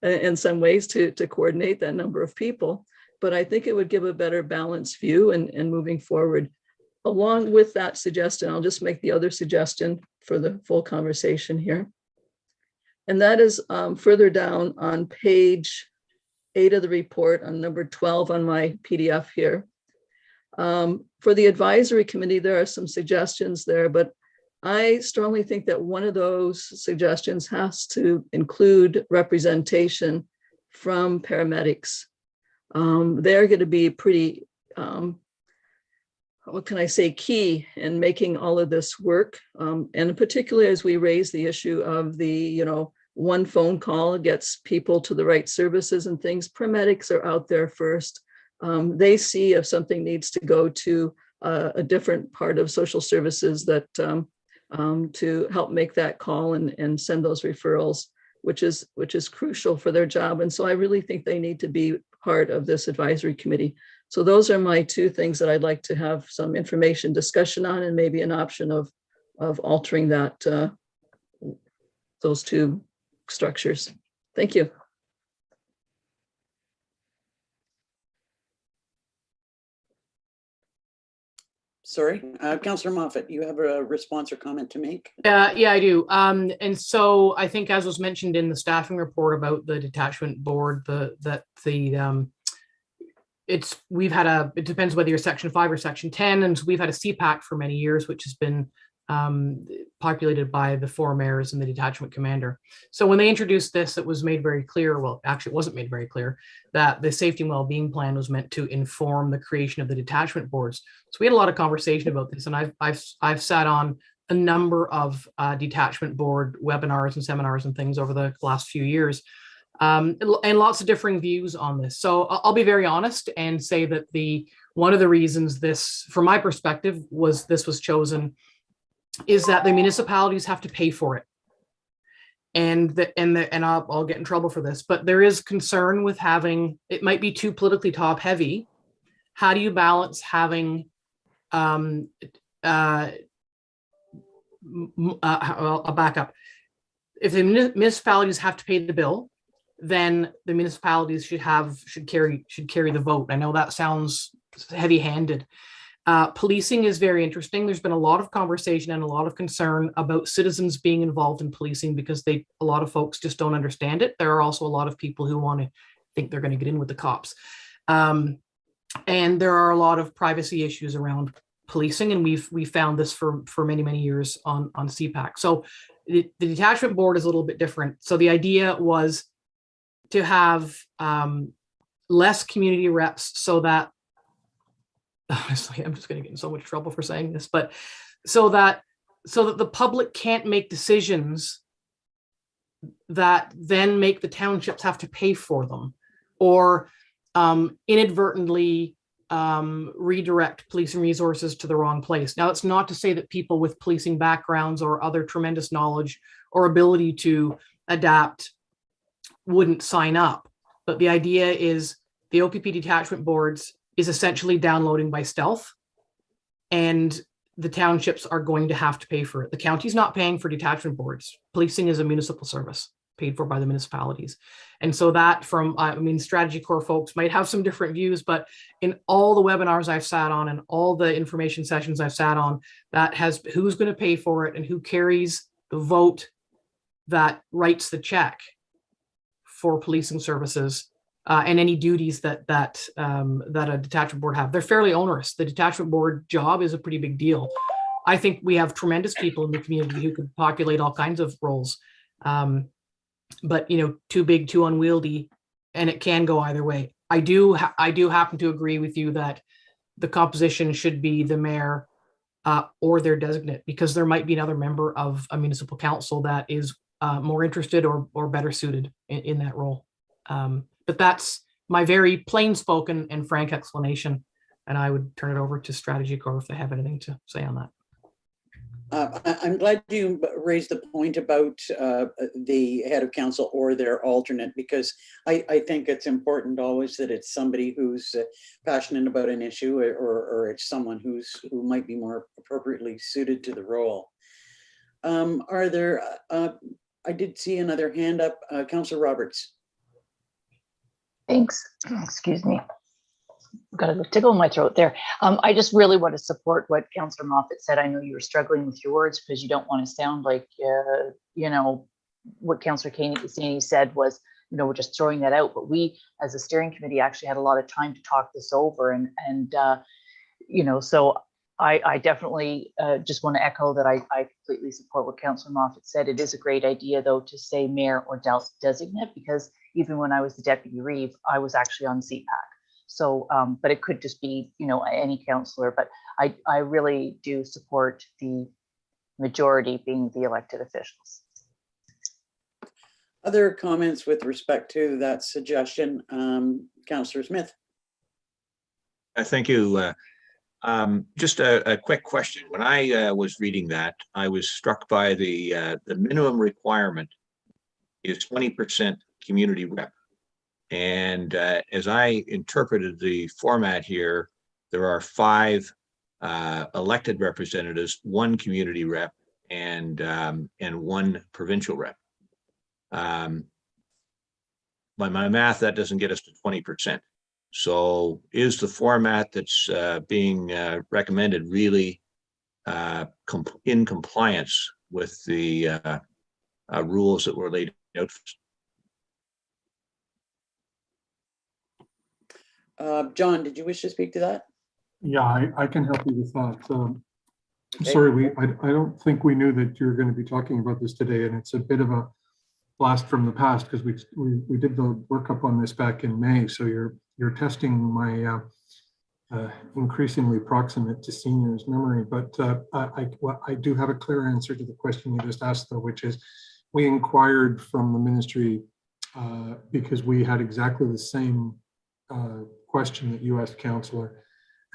in some ways to coordinate that number of people, but I think it would give a better balanced view and moving forward. Along with that suggestion, I'll just make the other suggestion for the full conversation here. And that is further down on page 8 of the report, on number 12 on my PDF here. For the advisory committee, there are some suggestions there, but I strongly think that one of those suggestions has to include representation from paramedics. They're going to be pretty, what can I say, key in making all of this work. And particularly as we raise the issue of the, one phone call gets people to the right services and things, paramedics are out there first. They see if something needs to go to a different part of social services that to help make that call and send those referrals, which is crucial for their job. And so I really think they need to be part of this advisory committee. So those are my 2 things that I'd like to have some information discussion on, and maybe an option of altering that, those 2 structures. Thank you. Sorry, Councillor Moffat, you have a response or comment to make? Yeah, I do. And so I think, as was mentioned in the staffing report about the detachment board, it depends whether you're section 5 or section 10, and so we've had a CPAC for many years, which has been populated by the 4 mayors and the detachment commander. So when they introduced this, it was made very clear, well, actually it wasn't made very clear, that the safety and well-being plan was meant to inform the creation of the detachment boards. So we had a lot of conversation about this, and I've sat on a number of detachment board webinars and seminars and things over the last few years, and lots of differing views on this. So I'll be very honest and say that one of the reasons this, from my perspective, was chosen is that the municipalities have to pay for it. And I'll get in trouble for this, but there is concern with having, it might be too politically top heavy. How do you balance having, I'll back up. If the municipalities have to pay the bill, then the municipalities should carry the vote. I know that sounds heavy-handed. Policing is very interesting. There's been a lot of conversation and a lot of concern about citizens being involved in policing because a lot of folks just don't understand it. There are also a lot of people who want to think they're going to get in with the cops. And there are a lot of privacy issues around policing, and we found this for many, many years on CPAC. So the detachment board is a little bit different. So the idea was to have less community reps so that, honestly, I'm just going to get in so much trouble for saying this, but so that the public can't make decisions that then make the townships have to pay for them, or inadvertently redirect policing resources to the wrong place. Now, it's not to say that people with policing backgrounds or other tremendous knowledge or ability to adapt wouldn't sign up, but the idea is the OPP detachment boards is essentially downloading by stealth, and the townships are going to have to pay for it. The county's not paying for detachment boards. Policing is a municipal service paid for by the municipalities. And so that Strategy Corps folks might have some different views, but in all the webinars I've sat on and all the information sessions I've sat on, that has who's going to pay for it and who carries the vote that writes the check for policing services and any duties that a detachment board have. They're fairly onerous. The detachment board job is a pretty big deal. I think we have tremendous people in the community who could populate all kinds of roles. But too big, too unwieldy, and it can go either way. I do happen to agree with you that the composition should be the mayor or their designate, because there might be another member of a municipal council that is more interested or better suited in that role. But that's my very plain spoken and frank explanation. And I would turn it over to Strategy Corps if they have anything to say on that. I'm glad you raised the point about the head of council or their alternate, because I think it's important always that it's somebody who's passionate about an issue, or it's someone who might be more appropriately suited to the role. Are there, I did see another hand up, Councillor Roberts. Thanks. Excuse me. Got a tickle in my throat there. I just really want to support what Councillor Moffat said. I know you were struggling with your words because you don't want to sound like, what Councillor Saney said was, we're just throwing that out. But we, as a steering committee, actually had a lot of time to talk this over, and so I definitely just want to echo that I completely support what Councillor Moffat said. It is a great idea, though, to say mayor or designate, because even when I was the deputy reeve, I was actually on CPAC. So, but it could just be, any councillor, but I really do support the majority being the elected officials. Other comments with respect to that suggestion? Councillor Smith. Thank you. Just a quick question. When I was reading that, I was struck by the minimum requirement is 20% community rep. And as I interpreted the format here, there are 5 elected representatives, 1 community rep, and 1 provincial rep. By my math, that doesn't get us to 20%. So is the format that's being recommended really in compliance with the rules that were laid out? John, did you wish to speak to that? Yeah, I can help you with that. Okay. Sorry, I don't think we knew that you were going to be talking about this today, and it's a bit of a blast from the past because we did the workup on this back in May. So you're testing my increasingly proximate to seniors memory. But I do have a clear answer to the question you just asked, though, which is we inquired from the ministry because we had exactly the same question that you asked, Councillor.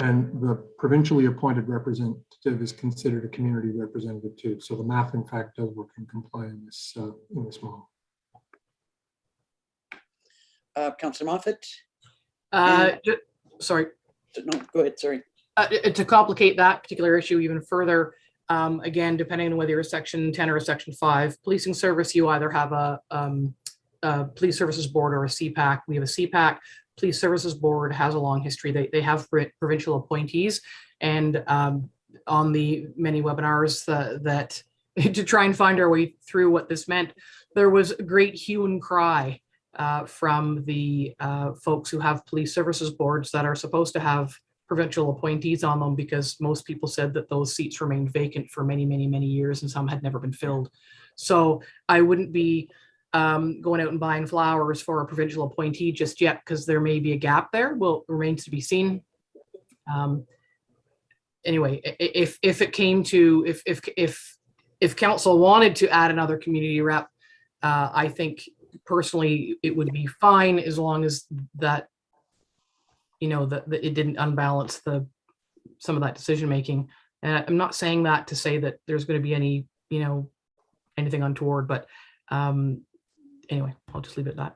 And the provincially appointed representative is considered a community representative too. So the math, in fact, does work and comply in this model. Councillor Moffat? Sorry. No, go ahead, sorry. To complicate that particular issue even further, again, depending on whether you're a Section 10 or a Section 5 policing service, you either have a Police Services Board or a CPAC. We have a CPAC. Police Services Board has a long history. They have provincial appointees, and on the many webinars that to try and find our way through what this meant, there was a great hue and cry from the folks who have police services boards that are supposed to have provincial appointees on them, because most people said that those seats remained vacant for many, many, many years, and some had never been filled. So I wouldn't be going out and buying flowers for a provincial appointee just yet, because there may be a gap there. Well, remains to be seen. Anyway, if it came to, if council wanted to add another community rep, I think personally it would be fine, as long as that, you know, that it didn't unbalance some of that decision making. And I'm not saying that to say that there's going to be any, you know, anything untoward, but anyway, I'll just leave it at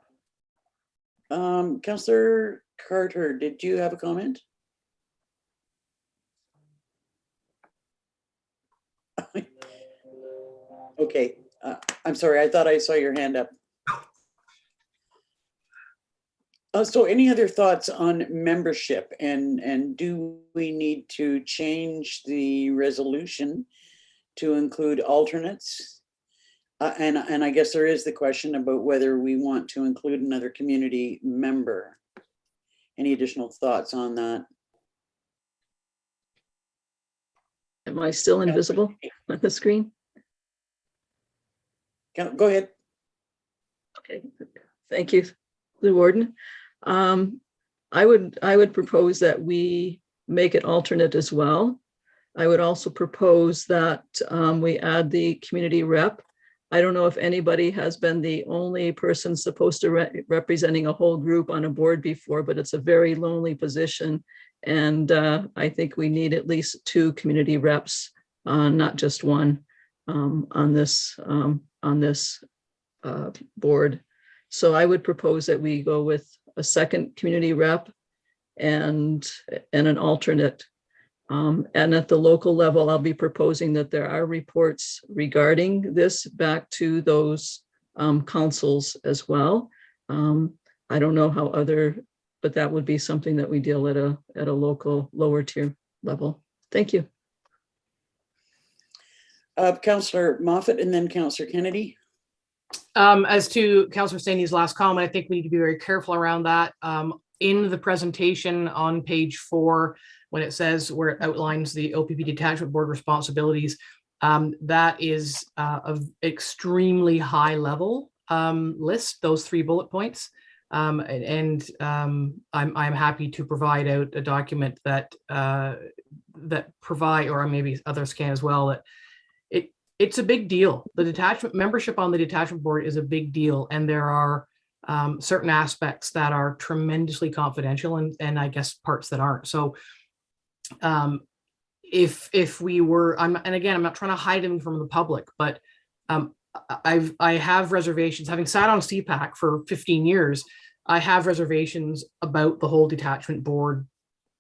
that. Councillor Carter, did you have a comment? Okay, I'm sorry, I thought I saw your hand up. So any other thoughts on membership, and do we need to change the resolution to include alternates? And I guess there is the question about whether we want to include another community member. Any additional thoughts on that? Am I still invisible on the screen? Go ahead. Okay, thank you, the warden. I would propose that we make it alternate as well. I would also propose that we add the community rep. I don't know if anybody has been the only person supposed to representing a whole group on a board before, but it's a very lonely position. And I think we need at least 2 community reps, not just one, on this board. So I would propose that we go with a second community rep and an alternate. And at the local level, I'll be proposing that there are reports regarding this back to those councils as well. I don't know how but that would be something that we deal at a local lower tier level. Thank you. Councillor Moffat and then Councillor Kennedy. As to Councillor Saini's last comment, I think we need to be very careful around that. In the presentation on page 4, when it says where it outlines the OPP Detachment Board responsibilities, that is of extremely high level list, those 3 bullet points. I'm happy to provide out a document that provide, or maybe others can as well, that it's a big deal. The detachment membership on the detachment board is a big deal, and there are certain aspects that are tremendously confidential, and I guess parts that aren't. So if we were, and again, I'm not trying to hide them from the public, but I have reservations, having sat on CPAC for 15 years, I have reservations about the whole detachment board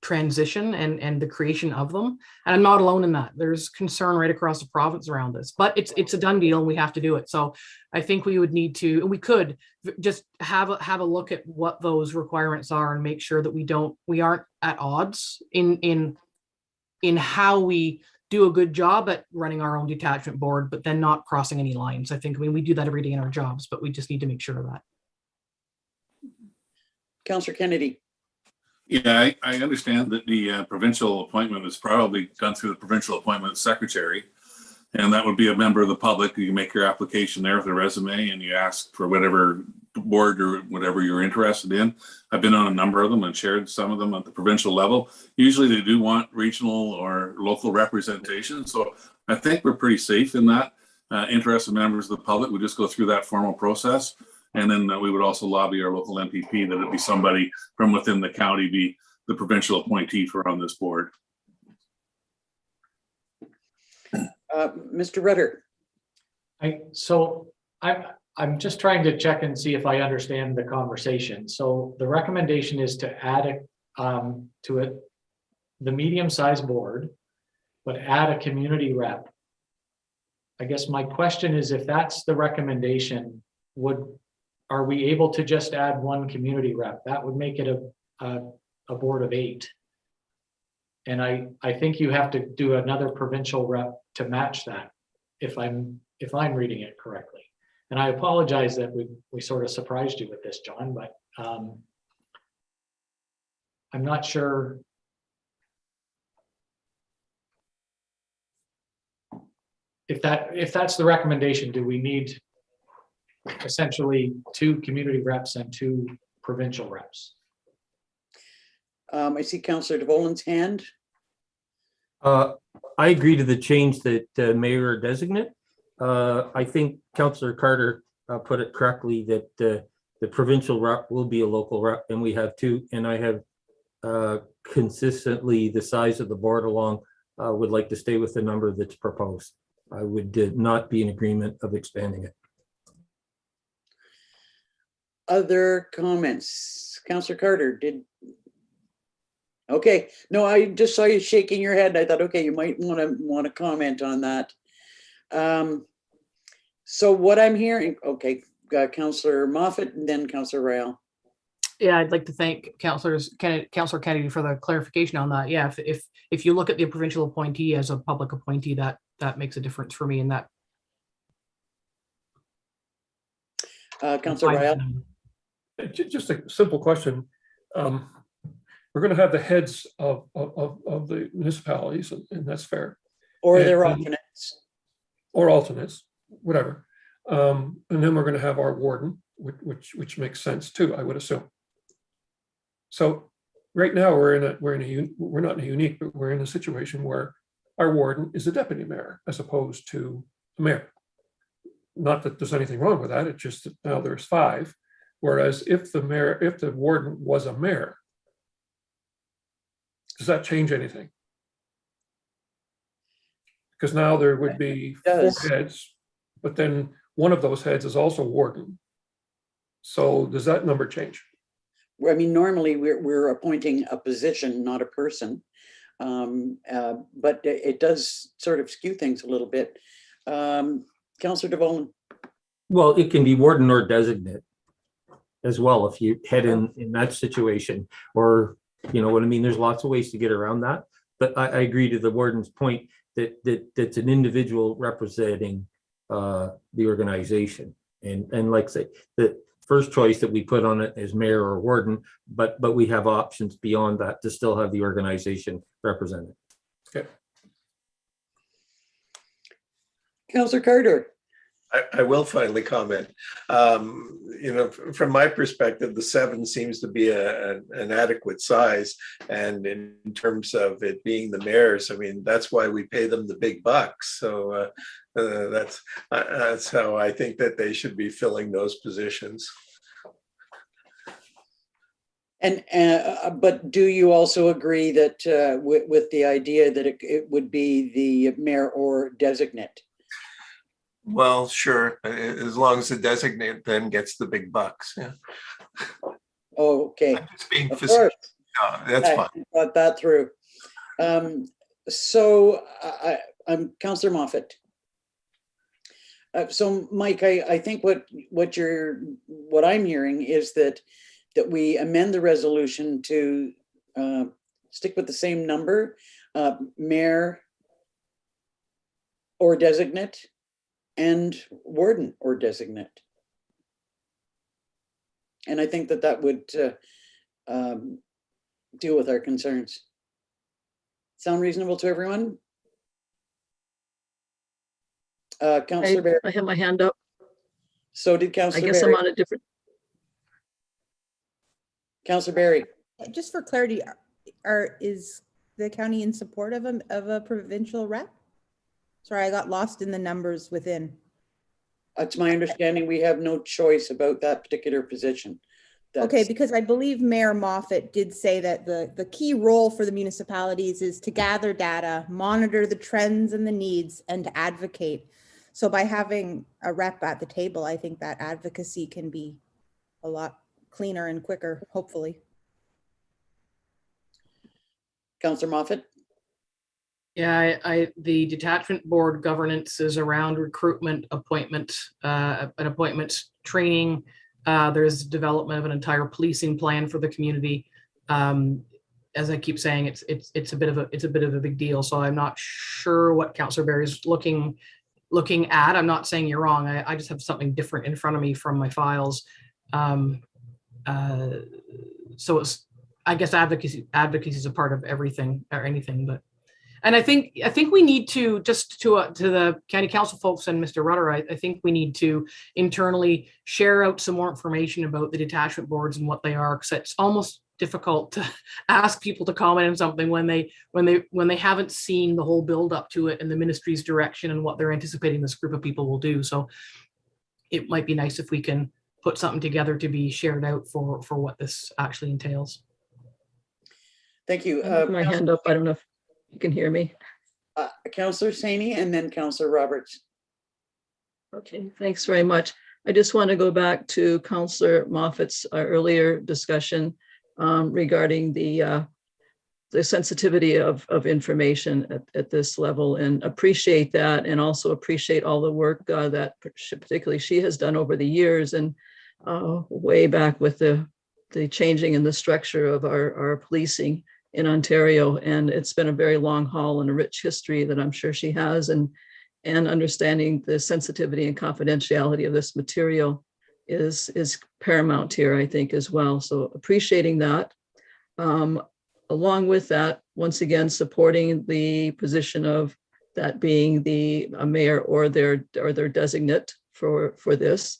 transition and the creation of them. And I'm not alone in that. There's concern right across the province around this, but it's a done deal and we have to do it. So I think we would need to, we could just have a look at what those requirements are and make sure that we aren't at odds in how we do a good job at running our own detachment board, but then not crossing any lines. I think, we do that every day in our jobs, but we just need to make sure of that. Councillor Kennedy. Yeah, I understand that the provincial appointment is probably done through the provincial appointment secretary. And that would be a member of the public. You make your application there with a resume and you ask for whatever board or whatever you're interested in. I've been on a number of them and chaired some of them at the provincial level. Usually they do want regional or local representation. So I think we're pretty safe in that. Interested members of the public would just go through that formal process. And then we would also lobby our local MPP that it be somebody from within the county be the provincial appointee for on this board. Mr. Rutter. I'm just trying to check and see if I understand the conversation. So the recommendation is to add to it the medium-sized board, but add a community rep. I guess my question is, if that's the recommendation, are we able to just add one community rep? That would make it a board of 8. And I think you have to do another provincial rep to match that, if I'm reading it correctly. And I apologize that we sort of surprised you with this, John, but I'm not sure. If that's the recommendation, do we need essentially 2 community reps and 2 provincial reps? I see Councillor DeVolen's hand. I agree to the change that mayor designate. I think Councillor Carter put it correctly that the provincial rep will be a local rep, and we have 2. And I have consistently the size of the board along would like to stay with the number that's proposed. I would not be in agreement of expanding it. Other comments? Councillor Carter, okay. No, I just saw you shaking your head. I thought, okay, you might want to comment on that. So what I'm hearing, okay, Councillor Moffat and then Councillor Royale. Yeah, I'd like to thank Councillor Kennedy for the clarification on that. Yeah, if you look at the provincial appointee as a public appointee, that makes a difference for me in that. Councillor Royale. Just a simple question. We're going to have the heads of the municipalities, and that's fair. Or their alternates. Or alternates, whatever. And then we're going to have our warden, which makes sense too, I would assume. So right now we're not in a unique, but we're in a situation where our warden is a deputy mayor as opposed to a mayor. Not that there's anything wrong with that. It's just that now there's 5. Whereas if the warden was a mayor, does that change anything? Because now there would be 4 heads, but then one of those heads is also warden. So does that number change? I mean, normally we're appointing a position, not a person. But it does sort of skew things a little bit. Councillor DeVolen. Well, it can be warden or designate as well if you head in that situation, or you know what I mean. There's lots of ways to get around that, but I agree to the warden's point that's an individual representing the organization, and like I say, the first choice that we put on it is mayor or warden, but we have options beyond that to still have the organization represented. Okay. Councillor Carter. I will finally comment. You know, from my perspective, the 7 seems to be an adequate size. And in terms of it being the mayors, I mean, that's why we pay them the big bucks. So that's how I think that they should be filling those positions. And but do you also agree that with the idea that it would be the mayor or designate? Well, sure, as long as the designate then gets the big bucks. Yeah. Oh, okay. I'm just being of facetious. course. No, that's fine. Thought that through. So I'm Councillor Moffat. So Mike, I think what I'm hearing is that we amend the resolution to stick with the same number, mayor or designate, and warden or designate. And I think that would deal with our concerns. Sound reasonable to everyone? Councillor Barry. I have my hand up. So did I Councillor guess I'm Barry. on a different, Councillor Barry. Just for clarity, is the county in support of a provincial rep? Sorry, I got lost in the numbers within. It's my understanding we have no choice about that particular position. Okay, because I believe Mayor Moffat did say that the key role for the municipalities is to gather data, monitor the trends and the needs, and to advocate. So by having a rep at the table, I think that advocacy can be a lot cleaner and quicker, hopefully. Councillor Moffat. Yeah, the detachment board governance is around recruitment, appointment, and appointments, training. There's development of an entire policing plan for the community. As I keep saying, it's a bit of a big deal. So I'm not sure what Councillor Barry is looking at. I'm not saying you're wrong. I just have something different in front of me from my files. So it's, I guess advocacy is a part of everything or anything, but. And I think we need to, just to the county council folks and Mr. Rutter, I think we need to internally share out some more information about the detachment boards and what they are, because it's almost difficult to ask people to comment on something when they haven't seen the whole build up to it and the ministry's direction and what they're anticipating this group of people will do. So it might be nice if we can put something together to be shared out for what this actually entails. Thank you. my hand up. I don't know if you can hear me. Councillor Saney and then Councillor Roberts. Okay, thanks very much. I just want to go back to Councillor Moffat's earlier discussion regarding the sensitivity of information at this level, and appreciate that, and also appreciate all the work that particularly she has done over the years, and way back with the changing in the structure of our policing in Ontario. And it's been a very long haul and a rich history that I'm sure she has, and understanding the sensitivity and confidentiality of this material is paramount here, I think, as well. So appreciating that. Along with that, once again, supporting the position of that being a mayor or their designate for this.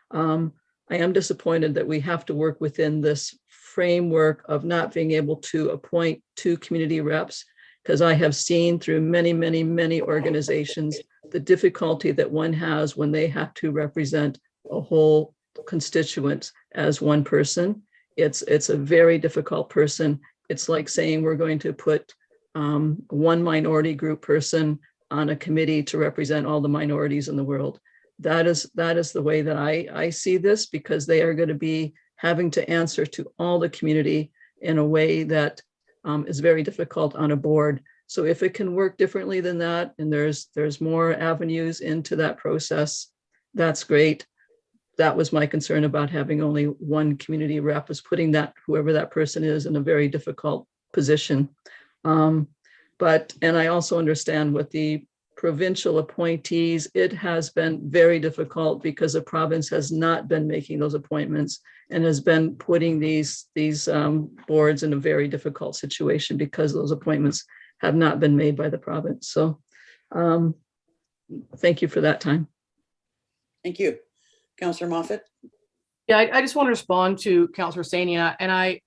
I am disappointed that we have to work within this framework of not being able to appoint 2 community reps, because I have seen through many, many, many organizations the difficulty that one has when they have to represent a whole constituent as one person. It's a very difficult person. It's like saying we're going to put one minority group person on a committee to represent all the minorities in the world. That is the way that I see this, because they are going to be having to answer to all the community in a way that is very difficult on a board. So if it can work differently than that, and there's more avenues into that process, that's great. That was my concern about having only one community rep, was putting that, whoever that person is, in a very difficult position. And I also understand with the provincial appointees, it has been very difficult because the province has not been making those appointments and has been putting these boards in a very difficult situation because those appointments have not been made by the province. So thank you for that time. Thank you. Councillor Moffat. Yeah, I just want to respond to Councillor Sania, and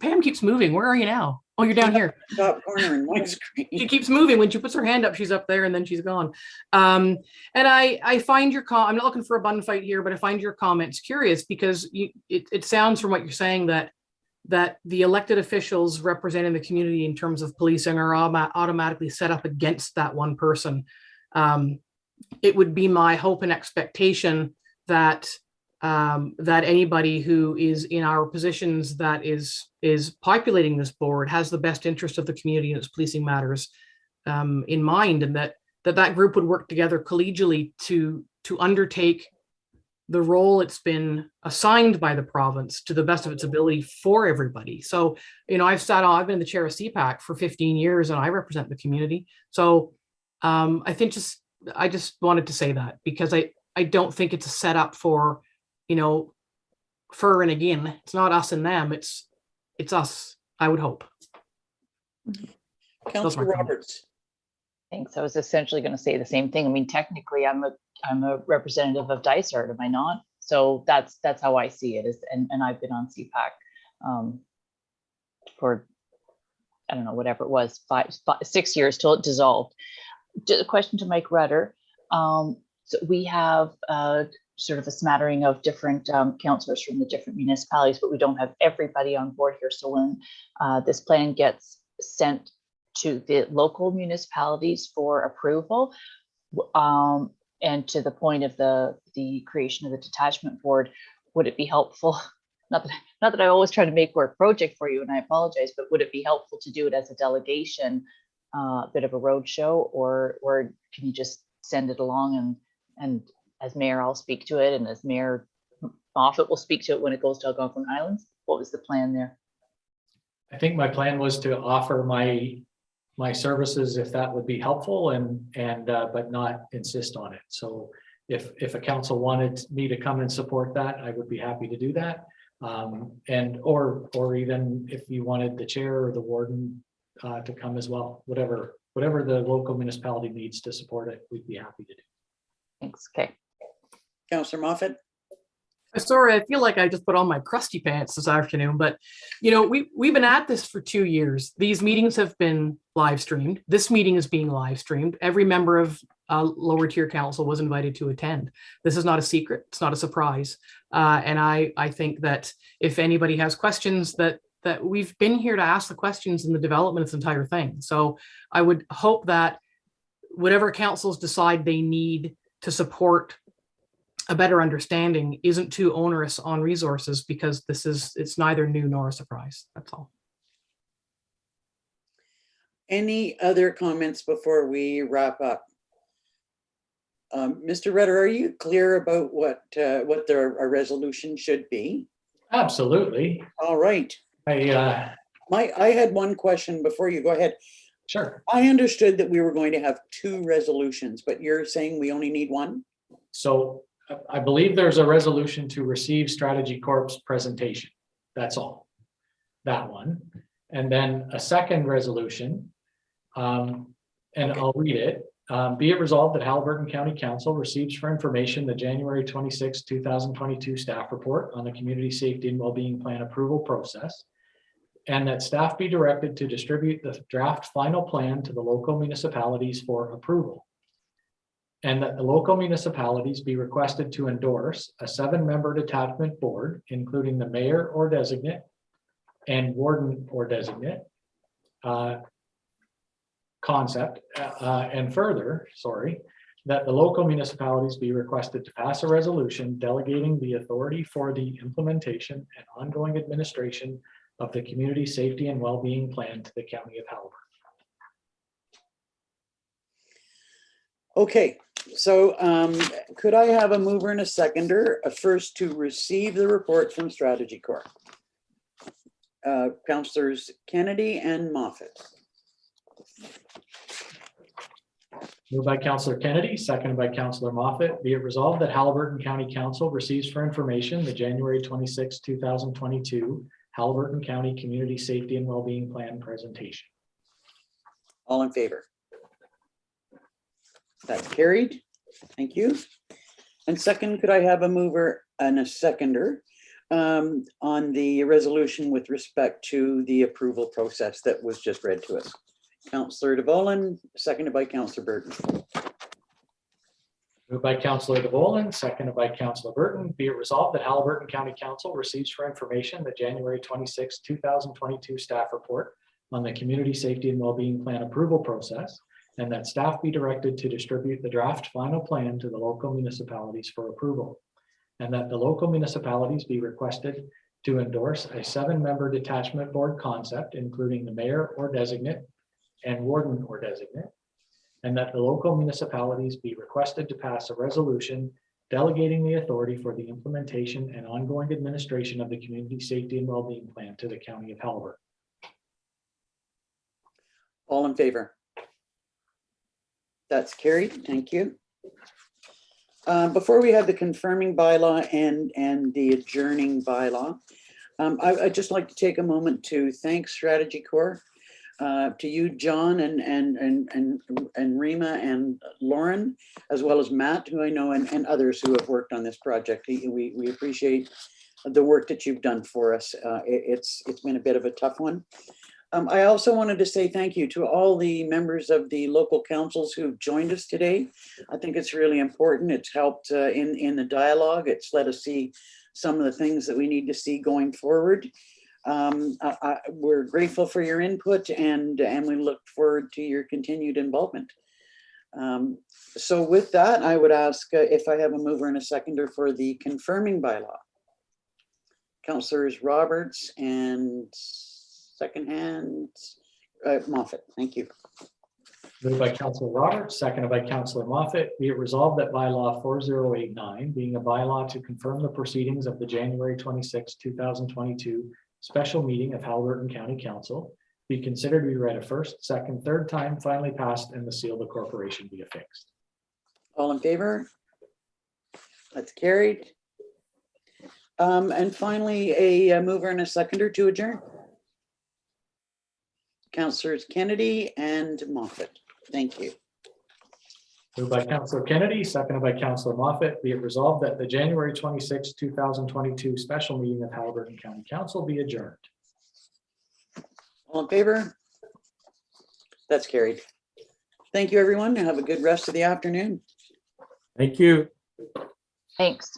Pam keeps moving. Where are you now? Oh, you're down here. Top corner in my screen. She keeps moving. When she puts her hand up, she's up there, and then she's gone. And I find your I'm not looking for a bun fight here, but I find your comments curious, because it sounds from what you're saying that the elected officials representing the community in terms of policing are automatically set up against that one person. It would be my hope and expectation that anybody who is in our positions that is populating this board has the best interest of the community and its policing matters in mind, and that group would work together collegially to undertake the role it's been assigned by the province to the best of its ability for everybody. So, I've been the chair of CPAC for 15 years, and I represent the community. So I just wanted to say that, because I don't think it's a setup for, for and again. It's not us and them, it's us I would hope. Councillor comment. Roberts. Thanks. I was essentially going to say the same thing. I mean, technically, I'm a representative of Dysart, am I not? So that's how I see it. And I've been on CPAC for, I don't know, whatever it was, 6 years till it dissolved. Just a question to Mike Rudder. So we have sort of a smattering of different councillors from the different municipalities, but we don't have everybody on board here. So when this plan gets sent to the local municipalities for approval, and to the point of the creation of the detachment board, would it be helpful? Not that I always try to make work project for you, and I apologize, but would it be helpful to do it as a delegation, bit of a roadshow, or can you just send it along and as mayor, I'll speak to it, and as Mayor Moffat will speak to it when it goes to Algonquin Islands? What was the plan there? I think my plan was to offer my services if that would be helpful, and but not insist on it. So if a council wanted me to come and support that, I would be happy to do that. And or even if you wanted the chair or the warden to come as well, whatever the local municipality needs to support it, we'd be happy to do. Thanks. Okay. Councillor Moffat. Sorry, I feel like I just put on my crusty pants this afternoon, but you know, we've been at this for 2 years. These meetings have been live streamed. This meeting is being live streamed. Every member of lower tier council was invited to attend. This is not a secret. It's not a surprise. And I think that if anybody has questions, that we've been here to ask the questions in the development of this entire thing. So I would hope that whatever councils decide they need to support a better understanding isn't too onerous on resources, because it's neither new nor a surprise. That's all. Any other comments before we wrap up? Mr. Rudder, are you clear about what our resolution should be? Absolutely. All right. I had one question before you go ahead. Sure. I understood that we were going to have 2 resolutions, but you're saying we only need 1? So I believe there's a resolution to receive Strategy Corp's presentation. That's all. That one. And then a second resolution, and I'll read it. Be it resolved that Haliburton County Council receives for information the January 26, 2022 staff report on the Community Safety and Wellbeing Plan approval process, and that staff be directed to distribute the draft final plan to the local municipalities for approval. And that the local municipalities be requested to endorse a 7-member detachment board, including the mayor or designate and warden or designate concept. And further, that the local municipalities be requested to pass a resolution delegating the authority for the implementation and ongoing administration of the Community Safety and Wellbeing Plan to the County of Haliburton. Okay, so could I have a mover and a seconder? First, to receive the report from Strategy Corp. Councillors Kennedy and Moffat. Moved by Councillor Kennedy, seconded by Councillor Moffat. Be it resolved that Haliburton County Council receives for information the January 26, 2022 Haliburton County Community Safety and Wellbeing Plan presentation. All in favor? That's carried. Thank you. And second, could I have a mover and a seconder on the resolution with respect to the approval process that was just read to us? Councillor DeVolen, seconded by Councillor Burton. Moved by Councillor DeVolen, seconded by Councillor Burton. Be it resolved that Haliburton County Council receives for information the January 26, 2022 staff report on the Community Safety and Wellbeing Plan approval process, and that staff be directed to distribute the draft final plan to the local municipalities for approval, and that the local municipalities be requested to endorse a 7-member detachment board concept, including the mayor or designate and warden or designate, and that the local municipalities be requested to pass a resolution delegating the authority for the implementation and ongoing administration of the Community Safety and Wellbeing Plan to the County of Haliburton. All in favor? That's carried. Thank you. Before we have the confirming bylaw and the adjourning bylaw, I'd just like to take a moment to thank Strategy Corps, to you, John, and Rima and Lauren, as well as Matt, who I know, and others who have worked on this project. We appreciate the work that you've done for us. It's been a bit of a tough one. I also wanted to say thank you to all the members of the local councils who've joined us today. I think it's really important. It's helped in the dialogue. It's let us see some of the things that we need to see going forward. We're grateful for your input, and we look forward to your continued involvement. So with that, I would ask if I have a mover and a seconder for the confirming bylaw. Councillors Roberts and secondhand Moffat. Thank you. Moved by Councillor Roberts, seconded by Councillor Moffat. Be it resolved that bylaw 4089, being a bylaw to confirm the proceedings of the January 26, 2022 special meeting of Haliburton County Council, be considered to be read a first, second, third time, finally passed, and the seal of the corporation be affixed. All in favor? That's carried. And finally, a mover and a seconder to adjourn. Councillors Kennedy and Moffat. Thank you. Moved by Councillor Kennedy, seconded by Councillor Moffat. Be it resolved that the January 26, 2022 special meeting of Haliburton County Council be adjourned. All in favor? That's carried. Thank you, everyone, and have a good rest of the afternoon. Thank you. Thanks.